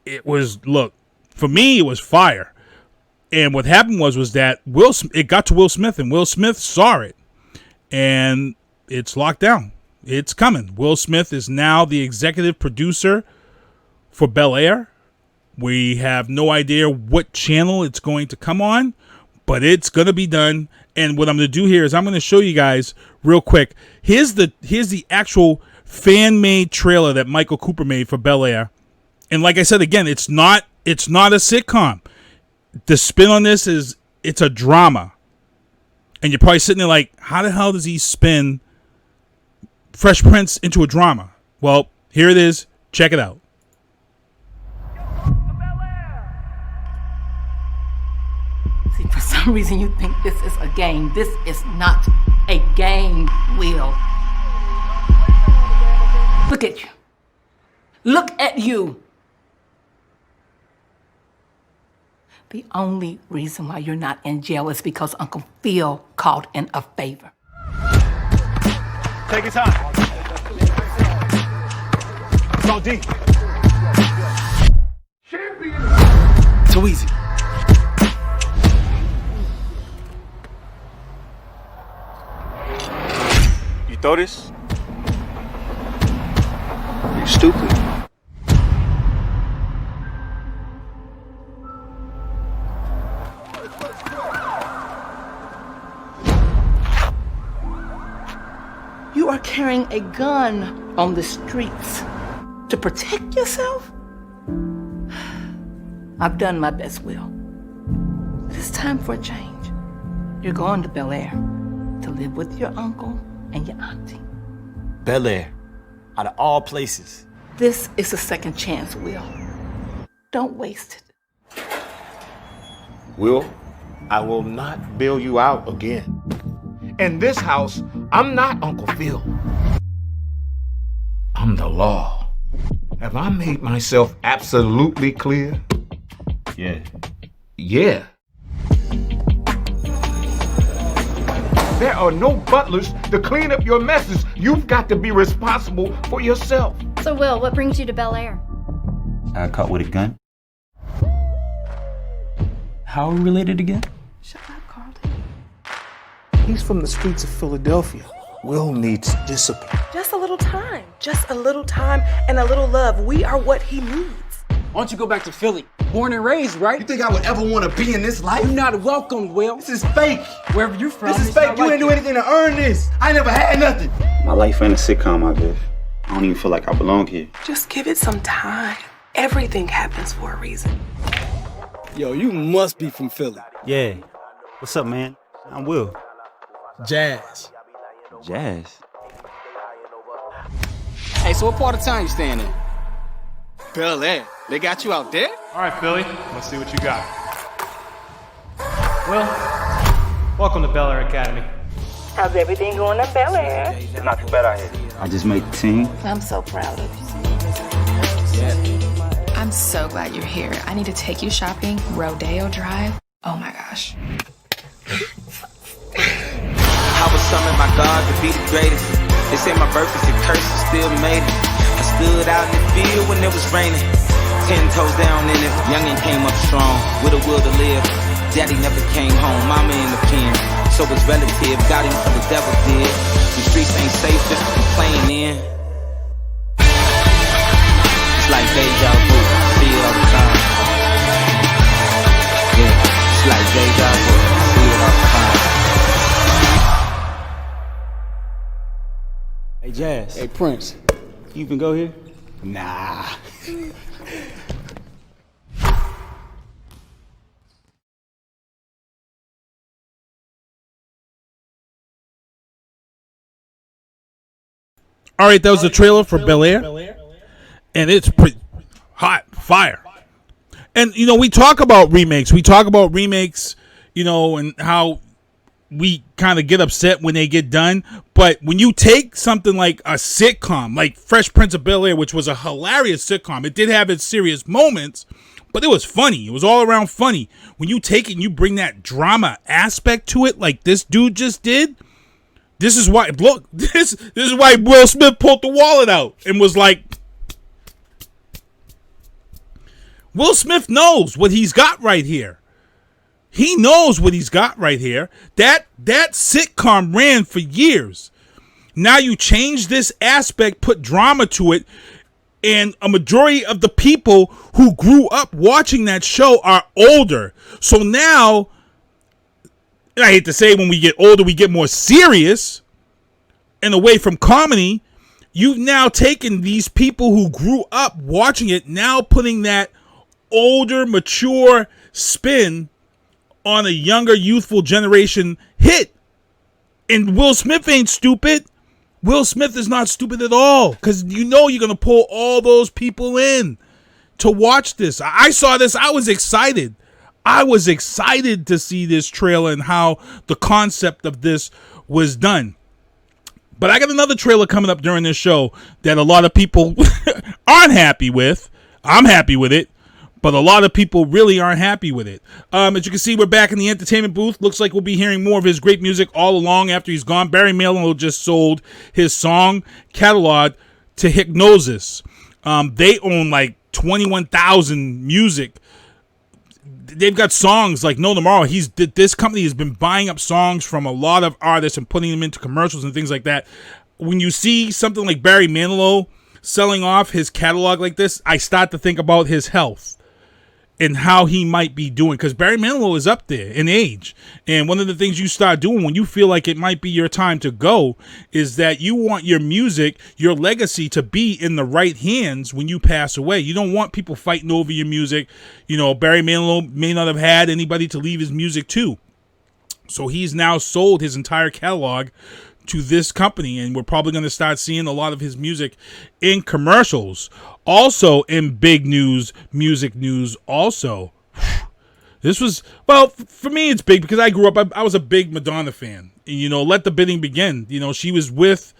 it was, look, for me, it was fire. And what happened was that it got to Will Smith, and Will Smith saw it. And it's locked down. It's coming. Will Smith is now the executive producer for Bel-Air. We have no idea what channel it's going to come on, but it's going to be done. And what I'm going to do here is I'm going to show you guys real quick. Here's the actual fan-made trailer that Michael Cooper made for Bel-Air. And like I said, again, it's not a sitcom. The spin on this is it's a drama. And you're probably sitting there like, how the hell does he spin Fresh Prince into a drama? Well, here it is. Check it out. See, for some reason you think this is a game. This is not a game, Will. Look at you. Look at you. The only reason why you're not in jail is because Uncle Phil called in a favor. Take your time. Go deep. Too easy. You throw this? You stupid. You are carrying a gun on the streets to protect yourself? I've done my best, Will. It's time for a change. You're going to Bel-Air to live with your uncle and your auntie. Bel-Air, out of all places. This is a second chance, Will. Don't waste it. Will, I will not bail you out again. In this house, I'm not Uncle Phil. I'm the law. Have I made myself absolutely clear? Yeah. Yeah. There are no butlers to clean up your messes. You've got to be responsible for yourself. So, Will, what brings you to Bel-Air? I got caught with a gun. How are we related again? Shut up, Carlton. He's from the streets of Philadelphia. Will needs discipline. Just a little time. Just a little time and a little love. We are what he needs. Why don't you go back to Philly? Born and raised, right? You think I would ever want to be in this life? You're not welcome, Will. This is fake. Wherever you're from, This is it's fake. not You like ain't do anything to earn this. I never had nothing. My life ain't a sitcom, I guess. I don't even feel like I belong here. Just give it some time. Everything happens for a reason. Yo, you must be from Philly. Yeah. What's up, man? I'm Will. Jazz. Jazz. Hey, so what part of town you staying in? Bel-Air. They got you out there? All right, Philly, let's see what you got. Well, welcome to Bel-Air Academy. How's everything going at Bel-Air? It's not too bad out here. I just made the team. I'm so proud of you. I'm so glad you're here. I need to take you shopping. Rodeo Drive. Oh my gosh. I was summoned by God to be the greatest. They say my birth is a curse, I still made it. I stood out in the field when it was raining. 10 toes down in it, youngin' came up strong, with a will to live. Daddy never came home, mama in the pen. So it's relative, got him for the devil did. The streets ain't safe, just to complain in. It's like deja vu, see it all the time. Yeah, it's like deja vu, see it all the time. Hey, Jazz. Hey, Prince. You even go here? Nah. All right, that was the trailer for Bel-Air, and it's pretty hot, fire. And you know, we talk about remakes. You know, and how we kind of get upset when they get done. But when you take something like a sitcom, like Fresh Prince of Bel-Air, which was a hilarious sitcom, it did have its serious moments, But it was funny. It was all around funny. When you take it and you bring that drama aspect to it, like this dude just did, this is why, look, this is why Will Smith pulled the wallet out and was like, Will Smith knows what he's got right here. He knows what he's got right here. That sitcom ran for years. Now you change this aspect, put drama to it, and a majority of the people who grew up watching that show are older. So now, and I hate to say when we get older, we get more serious and away from comedy. You've now taken these people who grew up watching it, now putting that older, mature spin on a younger, youthful generation hit. And Will Smith ain't stupid. Will Smith is not stupid at all, because you know you're going to pull all those people in to watch this. I saw this. I was excited. I was excited to see this trailer and how the concept of this was done. But I got another trailer coming up during this show that a lot of people aren't happy with. I'm happy with it, but a lot of people really aren't happy with it. As you can see, we're back in the entertainment booth. Looks like we'll be hearing more of his great music all along after he's gone. Barry Manilow just sold his song catalog to Hypnosis. They own like 21,000 music. They've got songs like No Tomorrow. This company has been buying up songs from a lot of artists and putting them into commercials and things like that. When you see something like Barry Manilow selling off his catalog like this, I start to think about his health and how he might be doing, because Barry Manilow is up there in age. And one of the things you start doing when you feel like it might be your time to go is that you want your music, your legacy, to be in the right hands when you pass away. You don't want people fighting over your music. You know, Barry Manilow may not have had anybody to leave his music to. So he's now sold his entire catalog to this company, and we're probably going to start seeing a lot of his music in commercials. Also in big news, music news also. This was, well, for me it's big because I grew up, I was a big Madonna fan. And, you know, Let the Bidding Begin. You know, she was with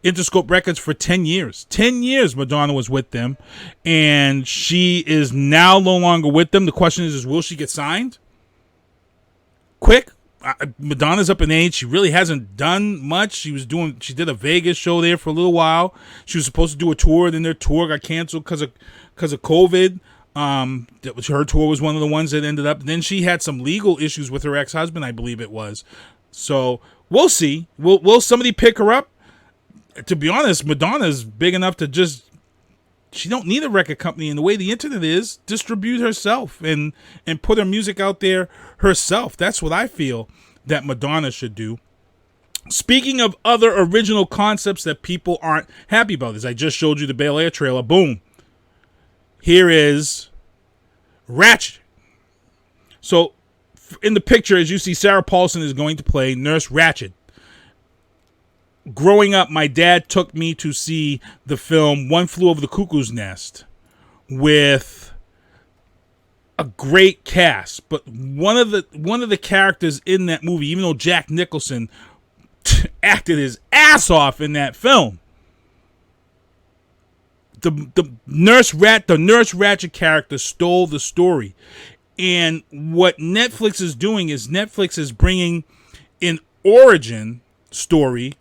Interscope Records for 10 years. 10 years Madonna was with them, and she is now no longer with them. The question is will she get signed? Quick. Madonna's up in age. She really hasn't done much. She did a Vegas show there for a little while. She was supposed to do a tour, then their tour got canceled because of COVID. Her tour was one of the ones that ended up. Then she had some legal issues with her ex-husband, I believe it was. So we'll see. Will somebody pick her up? To be honest, Madonna's big enough to just, she don't need a record company. And the way the internet is, distribute herself and put her music out there herself. That's what I feel that Madonna should do. Speaking of other original concepts that people aren't happy about, as I just showed you the Bel Air trailer, boom. Here is Ratchet. So in the picture, as you see, Sarah Paulson is going to play Nurse Ratchet. Growing up, my dad took me to see the film One Flew Over the Cuckoo's Nest with a great cast. But one of the characters in that movie, even though Jack Nicholson acted his ass off in that film, the Nurse Ratchet character stole the story. And what Netflix is doing is Netflix is bringing an origin story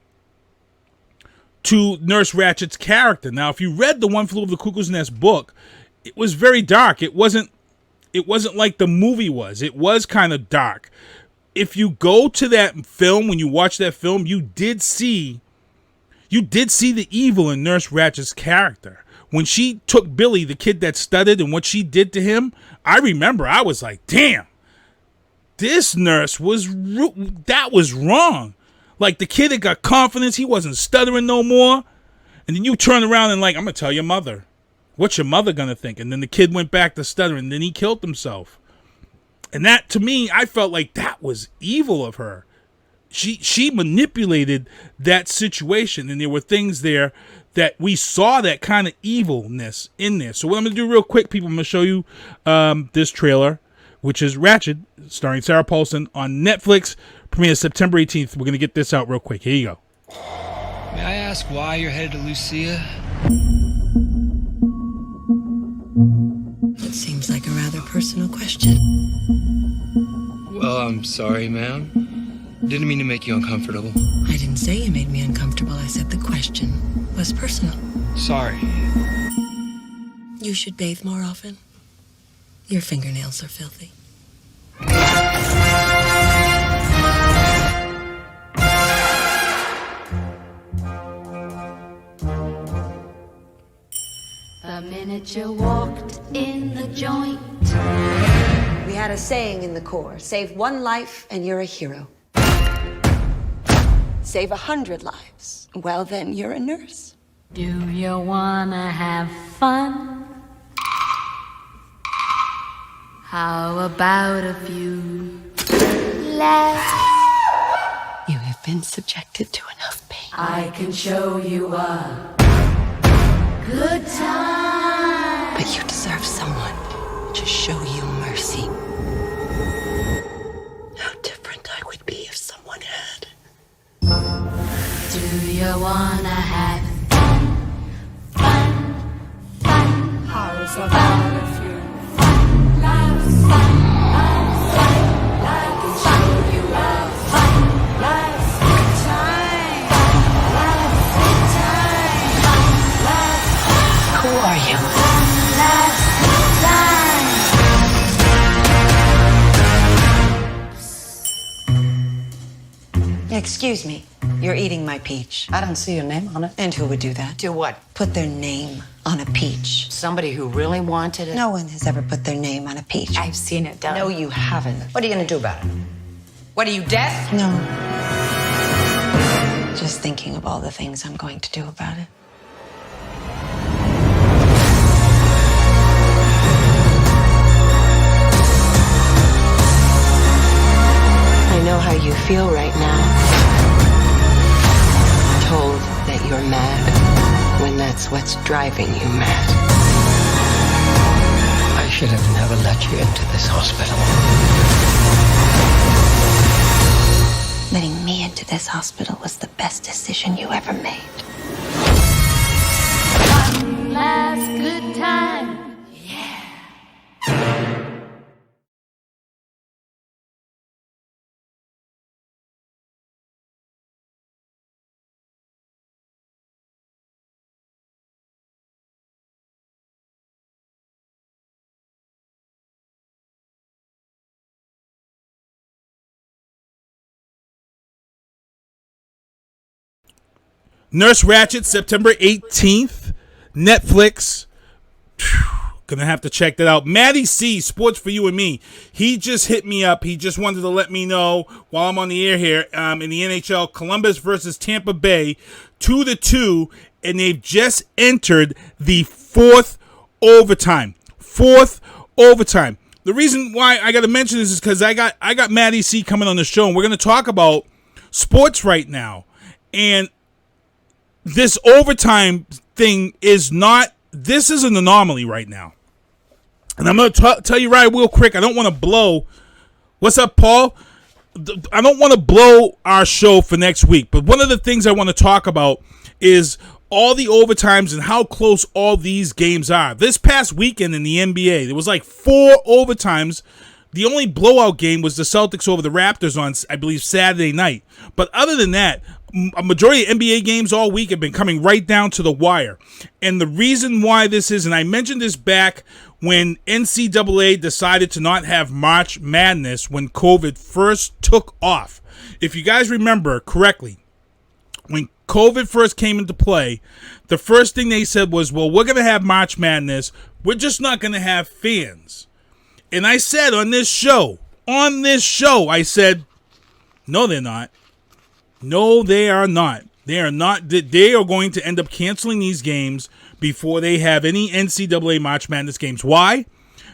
to Nurse Ratchet's character. Now, if you read the One Flew Over the Cuckoo's Nest book, it was very dark. It wasn't like the movie was. It was kind of dark. If you go to that film, when you watch that film, you did see the evil in Nurse Ratchet's character. When she took Billy, the kid that stuttered, and what she did to him, I remember I was like, damn, this nurse was wrong. Like, the kid that got confidence, he wasn't stuttering no more. And then you turn around and like, I'm going to tell your mother. What's your mother going to think? And then the kid went back to stuttering, and then he killed himself. And that, to me, I felt like that was evil of her. She manipulated that situation, and there were things there that we saw that kind of evilness in there. So what I'm going to do real quick, people, I'm going to show you this trailer, which is Ratchet, starring Sarah Paulson on Netflix. Premieres September 18th. We're going to get this out real quick. Here you go. May I ask why you're headed to Lucia? It seems like a rather Sorry, ma'am. Didn't mean to make you uncomfortable. I didn't say you made me uncomfortable. I said the question was personal. Sorry. You should bathe more often. Your fingernails are filthy. The minute you walked in the joint. We had a saying in the Corps, save one life and you're a hero. Save 100 lives, well then you're a nurse. Do you wanna have fun? How about a few laughs? You have been subjected to enough pain. I can show you a good time. But you deserve someone to show you mercy. How different I would be if someone had. Do you wanna have fun? How's about a few laughs? I can show you a good time. Who are you? Excuse me, you're eating my peach. I don't see your name on it. And who would do that? Do what? Put their name on a peach. Somebody who really wanted it? No one has ever put their name on a peach. I've seen it done. No, you haven't. What are you going to do about it? What, are you deaf? No. Just thinking of all the things I'm going to do about it. I know how you feel right now. Told that you're mad when that's what's driving you mad. I should have never let you into this hospital. Letting me into this hospital was the best decision you ever made. One last good time. Nurse Ratched, September 18th, Netflix. Gonna have to check that out. Matty C, Sports for You and Me. He just hit me up. He just wanted to let me know while I'm on the air here, in the NHL, Columbus versus Tampa Bay, 2-2, and they've just entered the fourth overtime. The reason why I got to mention this is because I got Matty C coming on the show, and we're gonna talk about sports right now. And this overtime thing is this is an anomaly right now. And I'm going to tell you right real quick, I don't want to blow. What's up, Paul? I don't want to blow our show for next week, but one of the things I want to talk about is all the overtimes and how close all these games are. This past weekend in the NBA, there was like 4 overtimes. The only blowout game was the Celtics over the Raptors on, I believe, Saturday night. But other than that, a majority of NBA games all week have been coming right down to the wire. And the reason why this is, and I mentioned this back when NCAA decided to not have March Madness when COVID first took off. If you guys remember correctly, when COVID first came into play, the first thing they said was, well, we're going to have March Madness. We're just not going to have fans. And I said on this show, I said, no, they're not. No, they are not. They are not. They are going to end up canceling these games before they have any NCAA March Madness games. Why?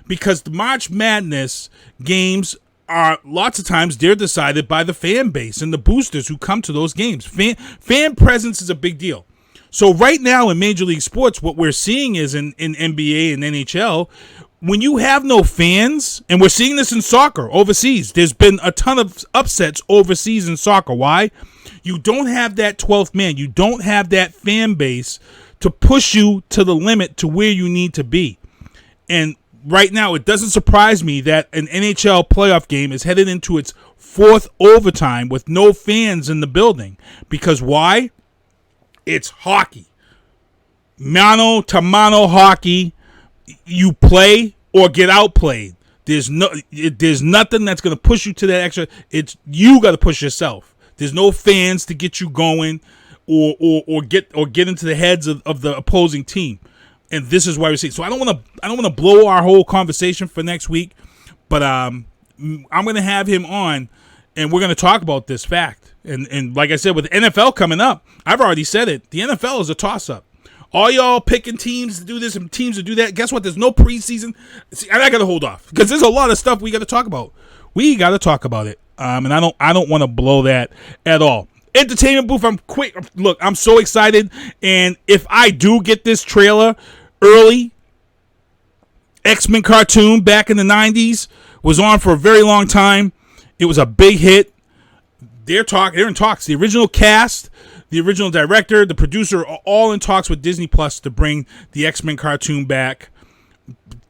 Because the March Madness games are, lots of times, they're decided by the fan base and the boosters who come to those games. Fan presence is a big deal. So right now in Major League Sports, what we're seeing is in NBA and NHL, when you have no fans, and we're seeing this in soccer overseas, there's been a ton of upsets overseas in soccer. Why? You don't have that 12th man. You don't have that fan base to push you to the limit to where you need to be. And right now, it doesn't surprise me that an NHL playoff game is headed into its 4th overtime with no fans in the building. Because why? It's hockey. Mano to mano hockey. You play or get outplayed. There's nothing that's going to push you to that extra. It's you got to push yourself. There's no fans to get you going or get into the heads of the opposing team. And this is why we see. So I don't want to blow our whole conversation for next week, but I'm going to have him on, and we're going to talk about this fact. And like I said, with the NFL coming up, I've already said it. The NFL is a toss-up. All y'all picking teams to do this and teams to do that. Guess what? There's no preseason. See, and I got to hold off because there's a lot of stuff we got to talk about. We got to talk about it. And I don't want to blow that at all. Entertainment booth. Look, I'm so excited. And if I do get this trailer early, X-Men cartoon back in the 90s was on for a very long time. It was a big hit. They're in talks. The original cast, the original director, the producer are all in talks with Disney Plus to bring the X-Men cartoon back.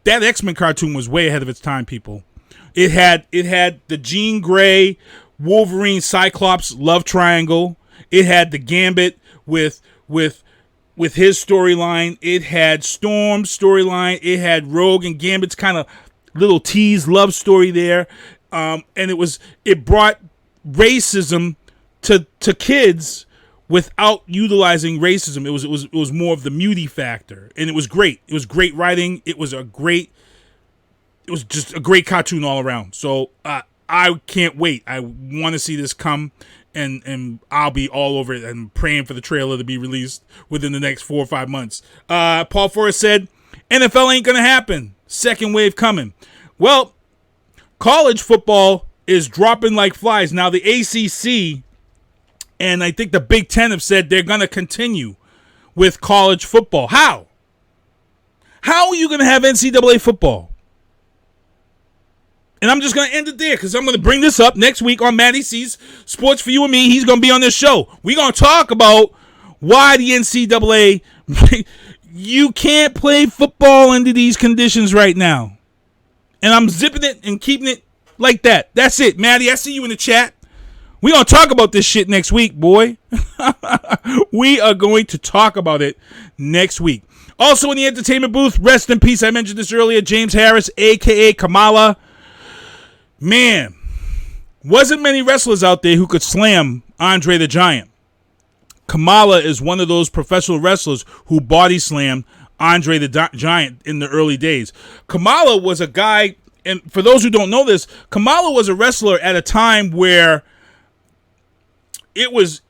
That X-Men cartoon was way ahead of its time, people. It had the Jean Grey, Wolverine, Cyclops love triangle. It had the Gambit with his storyline. It had Storm's storyline. It had Rogue and Gambit's kind of little tease love story there. And it brought racism to kids without utilizing racism. It was more of the muty factor, and it was great. It was great writing. It was just a great cartoon all around. So I can't wait. I want to see this come, and I'll be all over it and praying for the trailer to be released within the next 4 or 5 months. Paul Forrest said, NFL ain't going to happen. Second wave coming. Well, college football is dropping like flies. Now, the ACC and I think the Big Ten have said they're going to continue with college football. How? How are you going to have NCAA football? And I'm just going to end it there because I'm going to bring this up next week on Matty C's Sports for You and Me. He's going to be on this show. We're going to talk about why the NCAA, you can't play football under these conditions right now. And I'm zipping it and keeping it like that. That's it, Matty. I see you in the chat. We're going to talk about this shit next week, boy. We are going to talk about it next week. Also in the entertainment booth, rest in peace. I mentioned this earlier. James Harris, a.k.a. Kamala. Man, wasn't many wrestlers out there who could slam Andre the Giant. Kamala is one of those professional wrestlers who body slammed Andre the Giant in the early days. Kamala was a guy, and for those who don't know this, Kamala was a wrestler at a time where he was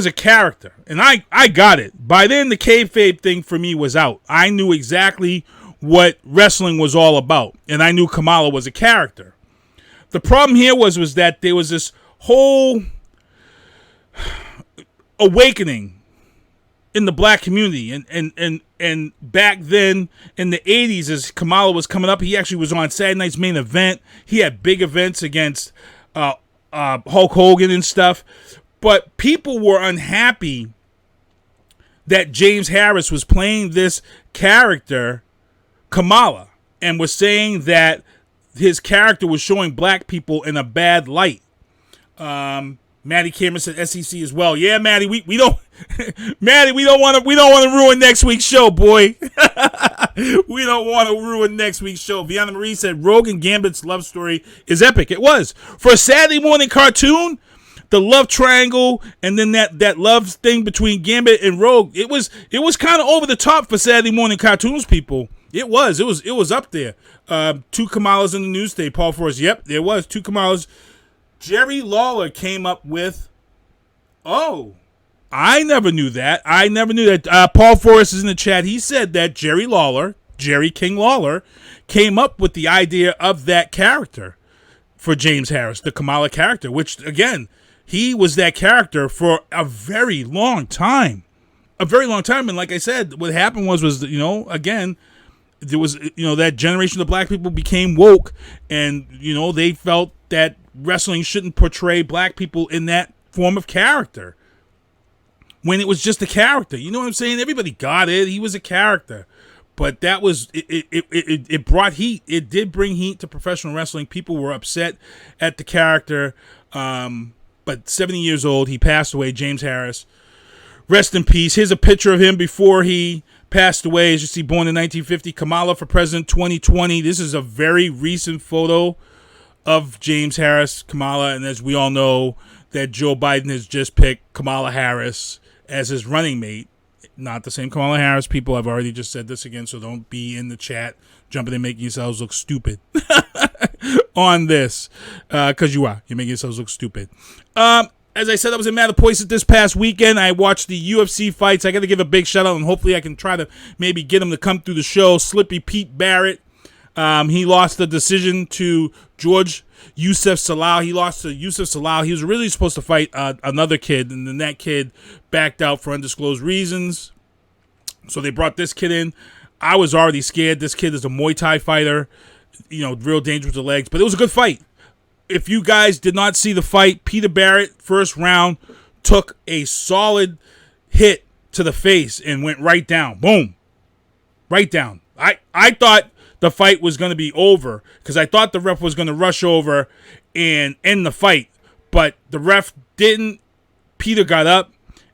a character, and I got it. By then, the kayfabe thing for me was out. I knew exactly what wrestling was all about, and I knew Kamala was a character. The problem here was that there was this whole awakening in the black community, and back then in the 80s, as Kamala was coming up, he actually was on Saturday Night's Main Event. He had big events against Hulk Hogan and stuff, but people were unhappy that James Harris was playing this character, Kamala, and was saying that his character was showing black people in a bad light. Maddie Cameron said SEC as well. Yeah, Maddie, we don't Maddie, we don't want to ruin next week's show, boy. We don't want to ruin next week's show. Vianna Marie said Rogue and Gambit's love story is epic. It was. For a Saturday morning cartoon, the love triangle and then that love thing between Gambit and Rogue, it was kind of over the top for Saturday morning cartoons, people. It was up there. Two Kamalas in the news today. Paul Forrest, yep, there was two Kamalas. Jerry Lawler came up with, I never knew that. Paul Forrest is in the chat. He said that Jerry King Lawler, came up with the idea of that character for James Harris, the Kamala character, which, again, he was that character for a very long time. And like I said, what happened was again, there was, that generation of black people became woke, and, they felt that wrestling shouldn't portray black people in that form of character when it was just a character. You know what I'm saying? Everybody got it. He was a character. But that was it brought heat. It did bring heat to professional wrestling. People were upset at the character. But 70 years old, he passed away. James Harris, rest in peace. Here's a picture of him before he passed away. As you see, born in 1950. Kamala for president 2020. This is a very recent photo of James Harris, Kamala, and as we all know, that Joe Biden has just picked Kamala Harris as his running mate. Not the same Kamala Harris. People, I've already just said this again, so don't be in the chat jumping and making yourselves look stupid on this, because you're making yourselves look stupid. As I said, I was in Mattapoisett this past weekend. I watched the UFC fights. I got to give a big shout out, and hopefully I can try to maybe get him to come through the show. Slippy Pete Barrett. He lost the decision to George Yusuf Salal. He lost to Yusuf Salal. He was really supposed to fight another kid, and then that kid backed out for undisclosed reasons. So they brought this kid in. I was already scared. This kid is a Muay Thai fighter, real dangerous with the legs. But it was a good fight. If you guys did not see the fight, Peter Barrett, first round, took a solid hit to the face and went right down. Boom. Right down. I thought the fight was going to be over because I thought the ref was going to rush over and end the fight. But the ref didn't. Peter got up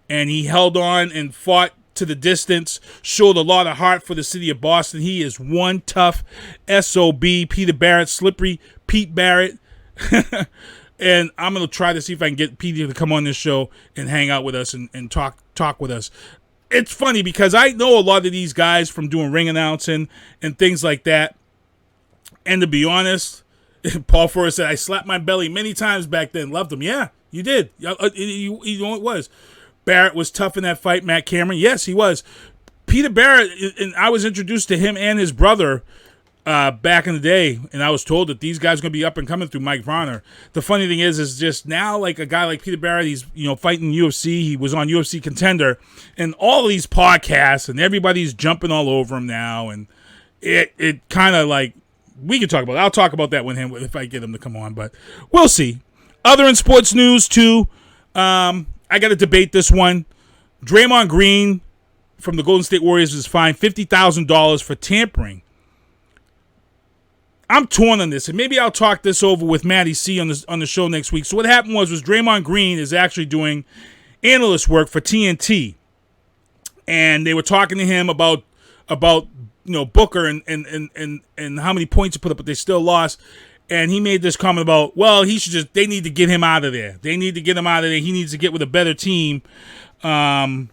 and he held on and fought to the distance, showed a lot of heart for the city of Boston. He is one tough SOB. Peter Barrett, Slippery Pete Barrett. And I'm going to try to see if I can get Peter to come on this show and hang out with us and talk with us. It's funny because I know a lot of these guys from doing ring announcing and things like that. And to be honest, Paul Forrest said, I slapped my belly many times back then. Loved him. Yeah, you did. You know it was. Barrett was tough in that fight. Matt Cameron, yes, he was. Peter Barrett, and I was introduced to him and his brother back in the day, and I was told that these guys are going to be up and coming through Mike Varner. The funny thing is just now, like a guy like Peter Barrett, he's fighting UFC. He was on UFC Contender, and all these podcasts, and everybody's jumping all over him now, and it kind of like we can talk about it. I'll talk about that with him if I get him to come on, but we'll see. Other in sports news too. I got to debate this one. Draymond Green from the Golden State Warriors is fined $50,000 for tampering. I'm torn on this, and maybe I'll talk this over with Matty C on the show next week. So what happened was Draymond Green is actually doing analyst work for TNT, and they were talking to him about Booker and how many points he put up, but they still lost. And he made this comment about, well, they need to get him out of there. They need to get him out of there. He needs to get with a better team. And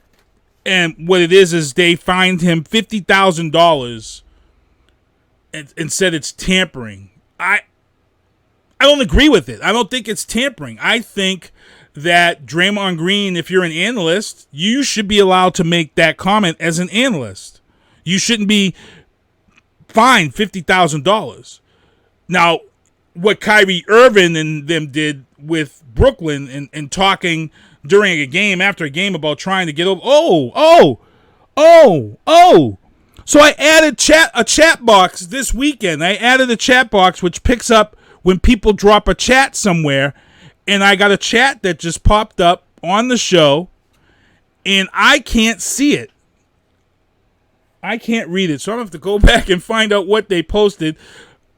what it is they fined him $50,000 and said it's tampering. I don't agree with it. I don't think it's tampering. I think that Draymond Green, if you're an analyst, you should be allowed to make that comment as an analyst. You shouldn't be fined $50,000. Now, what Kyrie Irving and them did with Brooklyn and talking during a game, after a game, about trying to get over. So I added a chat box this weekend. I added a chat box which picks up when people drop a chat somewhere, and I got a chat that just popped up on the show, and I can't see it. I can't read it, so I'm going to have to go back and find out what they posted.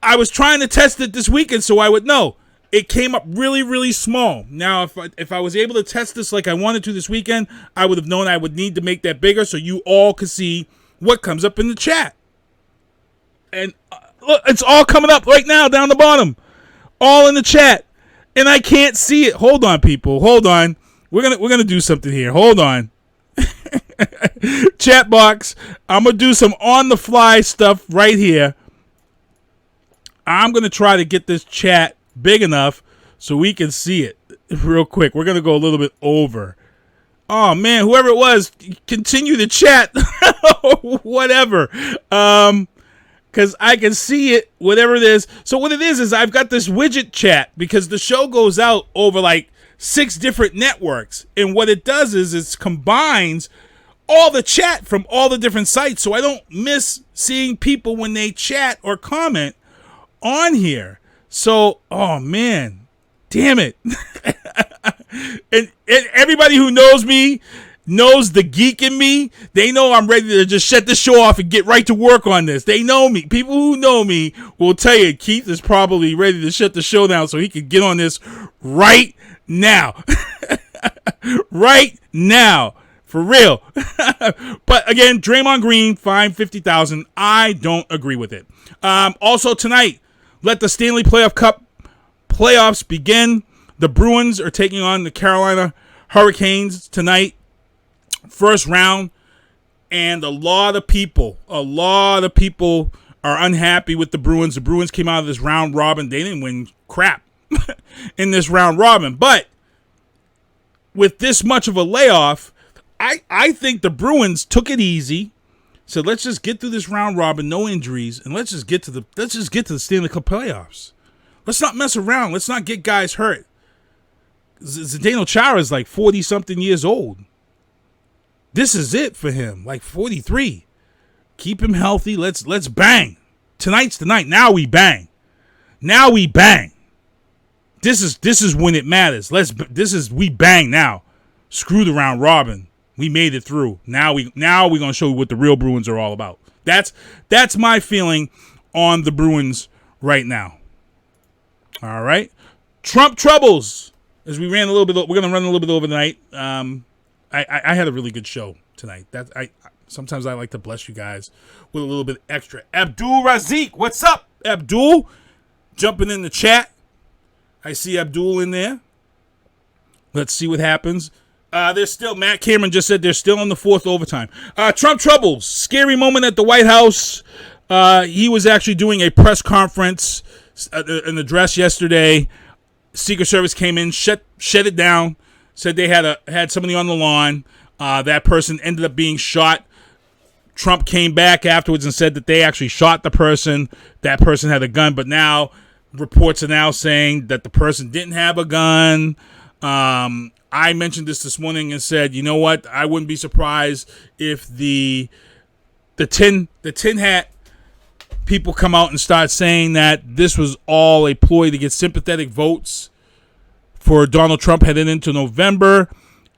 I was trying to test it this weekend so I would know. It came up really, really small. Now, if I was able to test this like I wanted to this weekend, I would have known I would need to make that bigger so you all could see what comes up in the chat. And look, it's all coming up right now down the bottom. All in the chat. And I can't see it. Hold on, people. Hold on. We're gonna do something here. Hold on. Chat box. I'm gonna do some on the fly stuff right here. I'm going to try to get this chat big enough so we can see it real quick. We're going to go a little bit over. Oh, man, whoever it was, continue the chat. Whatever. Because I can see it, whatever it is. So what it is I've got this widget chat because the show goes out over like 6 different networks. And what it does is it combines all the chat from all the different sites. So I don't miss seeing people when they chat or comment on here. So, oh man, damn it. and everybody who knows me knows the geek in me. They know I'm ready to just shut the show off and get right to work on this. They know me. People who know me will tell you Keith is probably ready to shut the show down so he can get on this right now. Right now. For real. But again, Draymond Green, fine, $50,000. I don't agree with it. Also tonight, let the Stanley Cup playoffs begin. The Bruins are taking on the Carolina Hurricanes tonight. First round. And a lot of people are unhappy with the Bruins. The Bruins came out of this round robin. They didn't win crap in this round robin. But with this much of a layoff, I think the Bruins took it easy. So let's just get through this round robin, no injuries, and let's just get to the Stanley Cup playoffs. Let's not mess around. Let's not get guys hurt. Zdeno Chara is like 40-something years old. This is it for him, like 43. Keep him healthy. Let's bang. Tonight's the night. Now we bang. This is when it matters. We bang now. Screw the round robin. We made it through. Now we're gonna show you what the real Bruins are all about. That's my feeling on the Bruins right now. All right. Trump troubles. As we ran a little bit, we're gonna run a little bit over tonight. I had a really good show tonight. Sometimes I like to bless you guys with a little bit extra. Abdul Razik, what's up, Abdul? Jumping in the chat. I see Abdul in there. Let's see what happens. There's still, Matt Cameron just said they're still in the fourth overtime. Trump troubles. Scary moment at the White House. He was actually doing a press conference, an address yesterday. Secret Service came in, shut it down, said they had somebody on the lawn. That person ended up being shot. Trump came back afterwards and said that they actually shot the person. That person had a gun, but now reports are now saying that the person didn't have a gun. I mentioned this morning and said, you know what? I wouldn't be surprised if the tin hat people come out and start saying that this was all a ploy to get sympathetic votes for Donald Trump heading into November.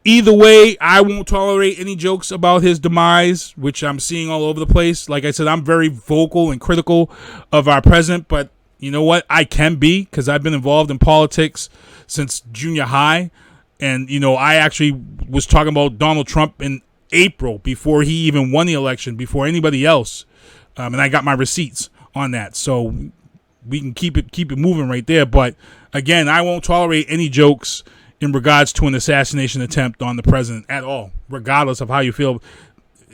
Either way, I won't tolerate any jokes about his demise, which I'm seeing all over the place. Like I said, I'm very vocal and critical of our president, but you know what? I can be, because I've been involved in politics since junior high. And, you know, I actually was talking about Donald Trump in April before he even won the election, before anybody else. And I got my receipts on that. So we can keep it moving right there. But, again, I won't tolerate any jokes in regards to an assassination attempt on the president at all, regardless of how you feel.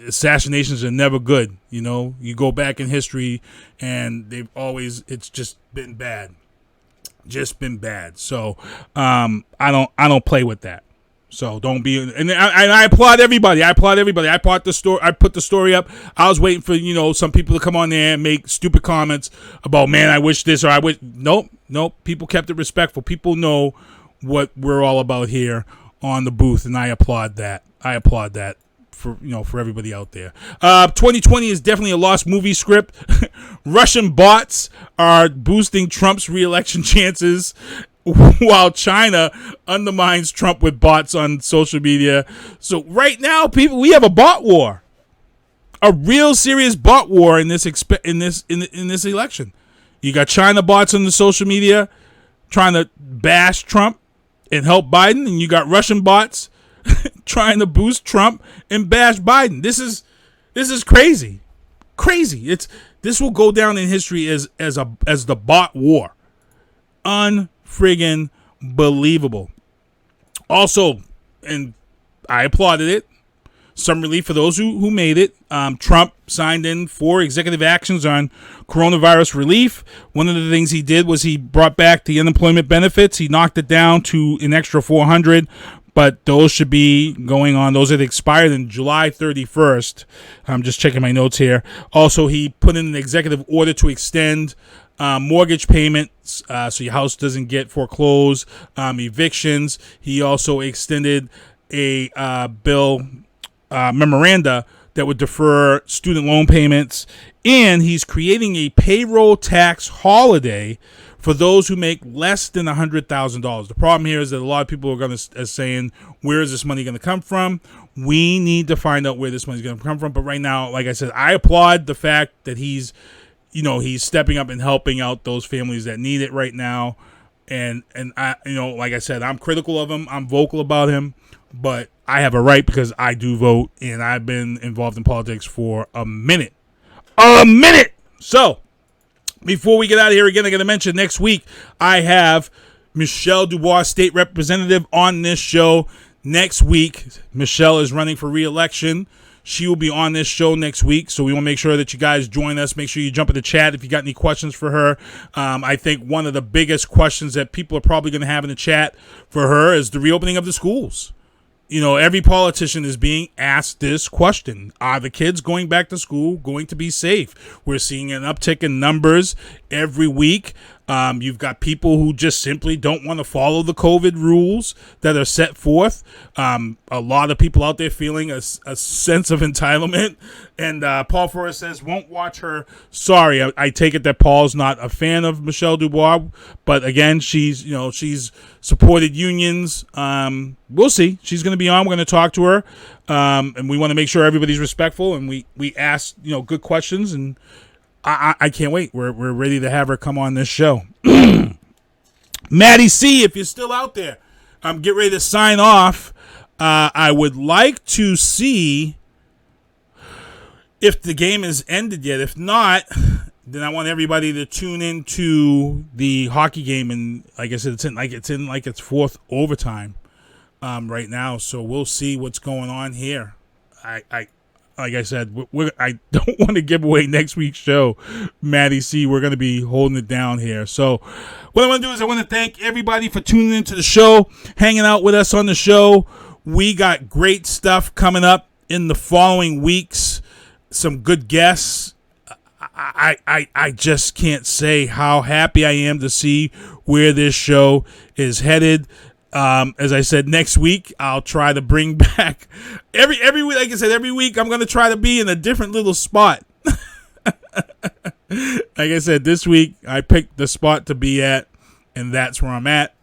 Assassinations are never good. You know, you go back in history and it's just been bad. Just been bad. So I don't play with that. So don't be. And I applaud everybody. I put the story up. I was waiting for some people to come on there and make stupid comments about, man, I wish this or I wish. Nope. People kept it respectful. People know what we're all about here on the booth, and I applaud that. For everybody out there. 2020 is definitely a lost movie script. Russian bots are boosting Trump's re-election chances while China undermines Trump with bots on social media. So right now, people, we have a bot war. A real serious bot war in this election. You got China bots on the social media trying to bash Trump and help Biden, and you got Russian bots trying to boost Trump and bash Biden. This is crazy. This will go down in history as the bot war. Unfriggin' believable. Also, and I applauded it, some relief for those who made it. Trump signed in 4 executive actions on coronavirus relief. One of the things he did was he brought back the unemployment benefits. He knocked it down to an extra $400. But those should be going on. Those had expired in July 31st. I'm just checking my notes here. Also, he put in an executive order to extend mortgage payments so your house doesn't get foreclosed, evictions. He also extended a bill memoranda that would defer student loan payments. And he's creating a payroll tax holiday for those who make less than $100,000. The problem here is that a lot of people are saying, where is this money going to come from? We need to find out where this money's going to come from. But right now, like I said, I applaud the fact that he's stepping up and helping out those families that need it right now. And I, like I said, I'm critical of him. I'm vocal about him, but I have a right because I do vote, and I've been involved in politics for a minute. So before we get out of here, again, I got to mention next week I have Michelle Dubois, state representative, on this show. Next week, Michelle is running for re-election. She will be on this show next week, so we want to make sure that you guys join us. Make sure you jump in the chat if you got any questions for her. I think one of the biggest questions that people are probably going to have in the chat for her is the reopening of the schools. Every politician is being asked this question. Are the kids going back to school going to be safe? We're seeing an uptick in numbers every week. You've got people who just simply don't want to follow the COVID rules that are set forth. A lot of people out there feeling a sense of entitlement. And Paul Forrest says, won't watch her. Sorry, I take it that Paul's not a fan of Michelle Dubois. But again, she's supported unions. We'll see. She's going to be on. We're going to talk to her. And we want to make sure everybody's respectful. And we ask, good questions. And I can't wait. We're ready to have her come on this show. Maddie C., if you're still out there, get ready to sign off. I would like to see if the game is ended yet. If not, then I want everybody to tune into the hockey game. And like I said, it's in its fourth overtime right now. So we'll see what's going on here. Like I said, I don't want to give away next week's show, Maddie C. We're going to be holding it down here. So what I want to do is I want to thank everybody for tuning into the show, hanging out with us on the show. We got great stuff coming up in the following weeks. Some good guests. I just can't say how happy I am to see where this show is headed. As I said, next week I'll try to bring back every week. Like I said, every week I'm going to try to be in a different little spot. Like I said, this week I picked the spot to be at, and that's where I'm at.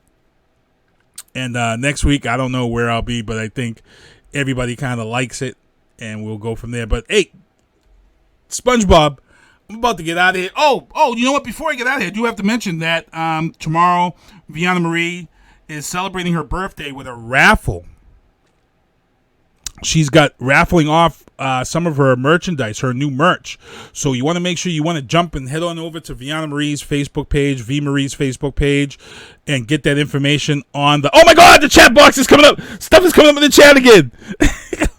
And next week I don't know where I'll be, but I think everybody kind of likes it, and we'll go from there. But hey, SpongeBob, I'm about to get out of here. Oh, you know what? Before I get out of here, I do have to mention that tomorrow, Viana Marie is celebrating her birthday with a raffle. She's got raffling off some of her merchandise, her new merch. So you want to make sure you want to jump and head on over to Viana Marie's Facebook page, V Marie's Facebook page, and get that information on the... Oh my God, the chat box is coming up. Stuff is coming up in the chat again.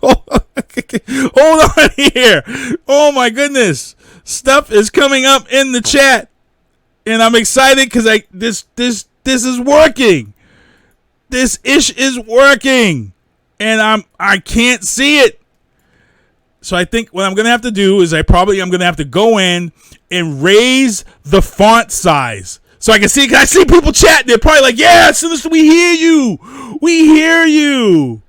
Hold on here. Oh my goodness. Stuff is coming up in the chat. And I'm excited because this is working. This ish is working, and I can't see it. So I think what I'm gonna have to do is I'm gonna have to go in and raise the font size so I can see. Cause I see people chatting. They're probably like, "Yeah, Sinister, we hear you. We hear you."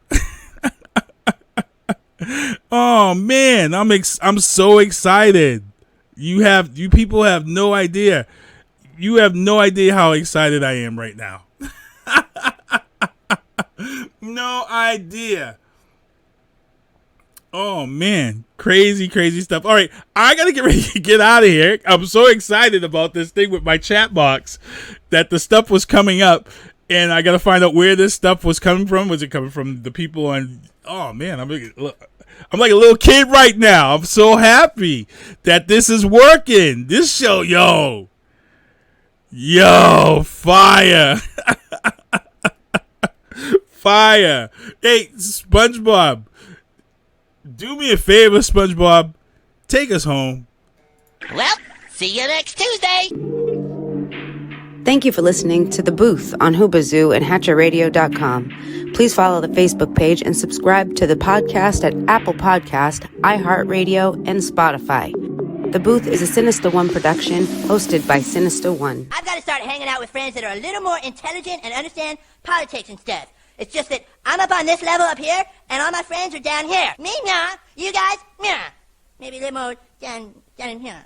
Oh man, I'm so excited. You people have no idea. You have no idea how excited I am right now. No idea. Oh man, crazy stuff. All right, I gotta get ready to get out of here. I'm so excited about this thing with my chat box that the stuff was coming up, and I gotta find out where this stuff was coming from. Was it coming from the people on? Oh man, I'm like a little kid right now. I'm so happy that this is working. This show, yo, fire. Fire. Hey, SpongeBob, do me a favor, SpongeBob. Take us home. Well, see you next Tuesday. Thank you for listening to The Booth on Hoobazoo and HatcherRadio.com. Please follow the Facebook page and subscribe to the podcast at Apple Podcast, iHeartRadio, and Spotify. The Booth is a Sinister One production hosted by Sinister One. I've got to start hanging out with friends that are a little more intelligent and understand politics and stuff. It's just that I'm up on this level up here, and all my friends are down here. Me, nah. You guys, nah. Maybe a little more down in here.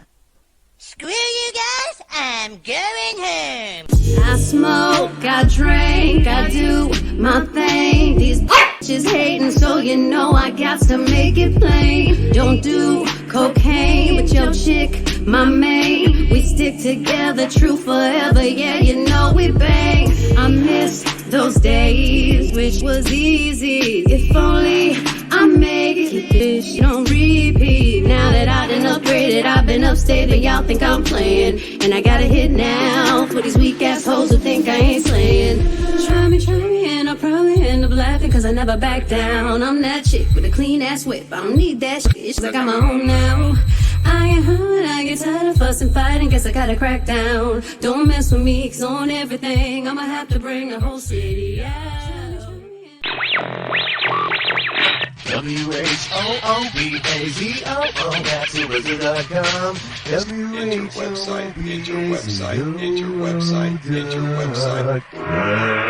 Screw you guys, I'm going home. I smoke, I drink, I do my thing. These bitches hating, so you know I got to make it plain. Don't do cocaine with your chick, my main. We stick together, true forever, yeah, you know we bang. I miss those days, which was easy. If only I make it, keep this shit on repeat. Now that I done upgraded, I've been upstate, but y'all think I'm playing. And I got a hit now for these weak ass hoes who think I ain't slaying. Try me, and I'll probably end up laughing, cause I never back down. I'm that chick with a clean ass whip, I don't need that shit, it's like I'm home now. I get hurt, I get tired of fussing, fighting, guess I gotta crack down. Don't mess with me, cause on everything, I'ma have to bring the whole city out. WHOOBAZOO, that's whoobazoo.com. WHOOBAZOO.com.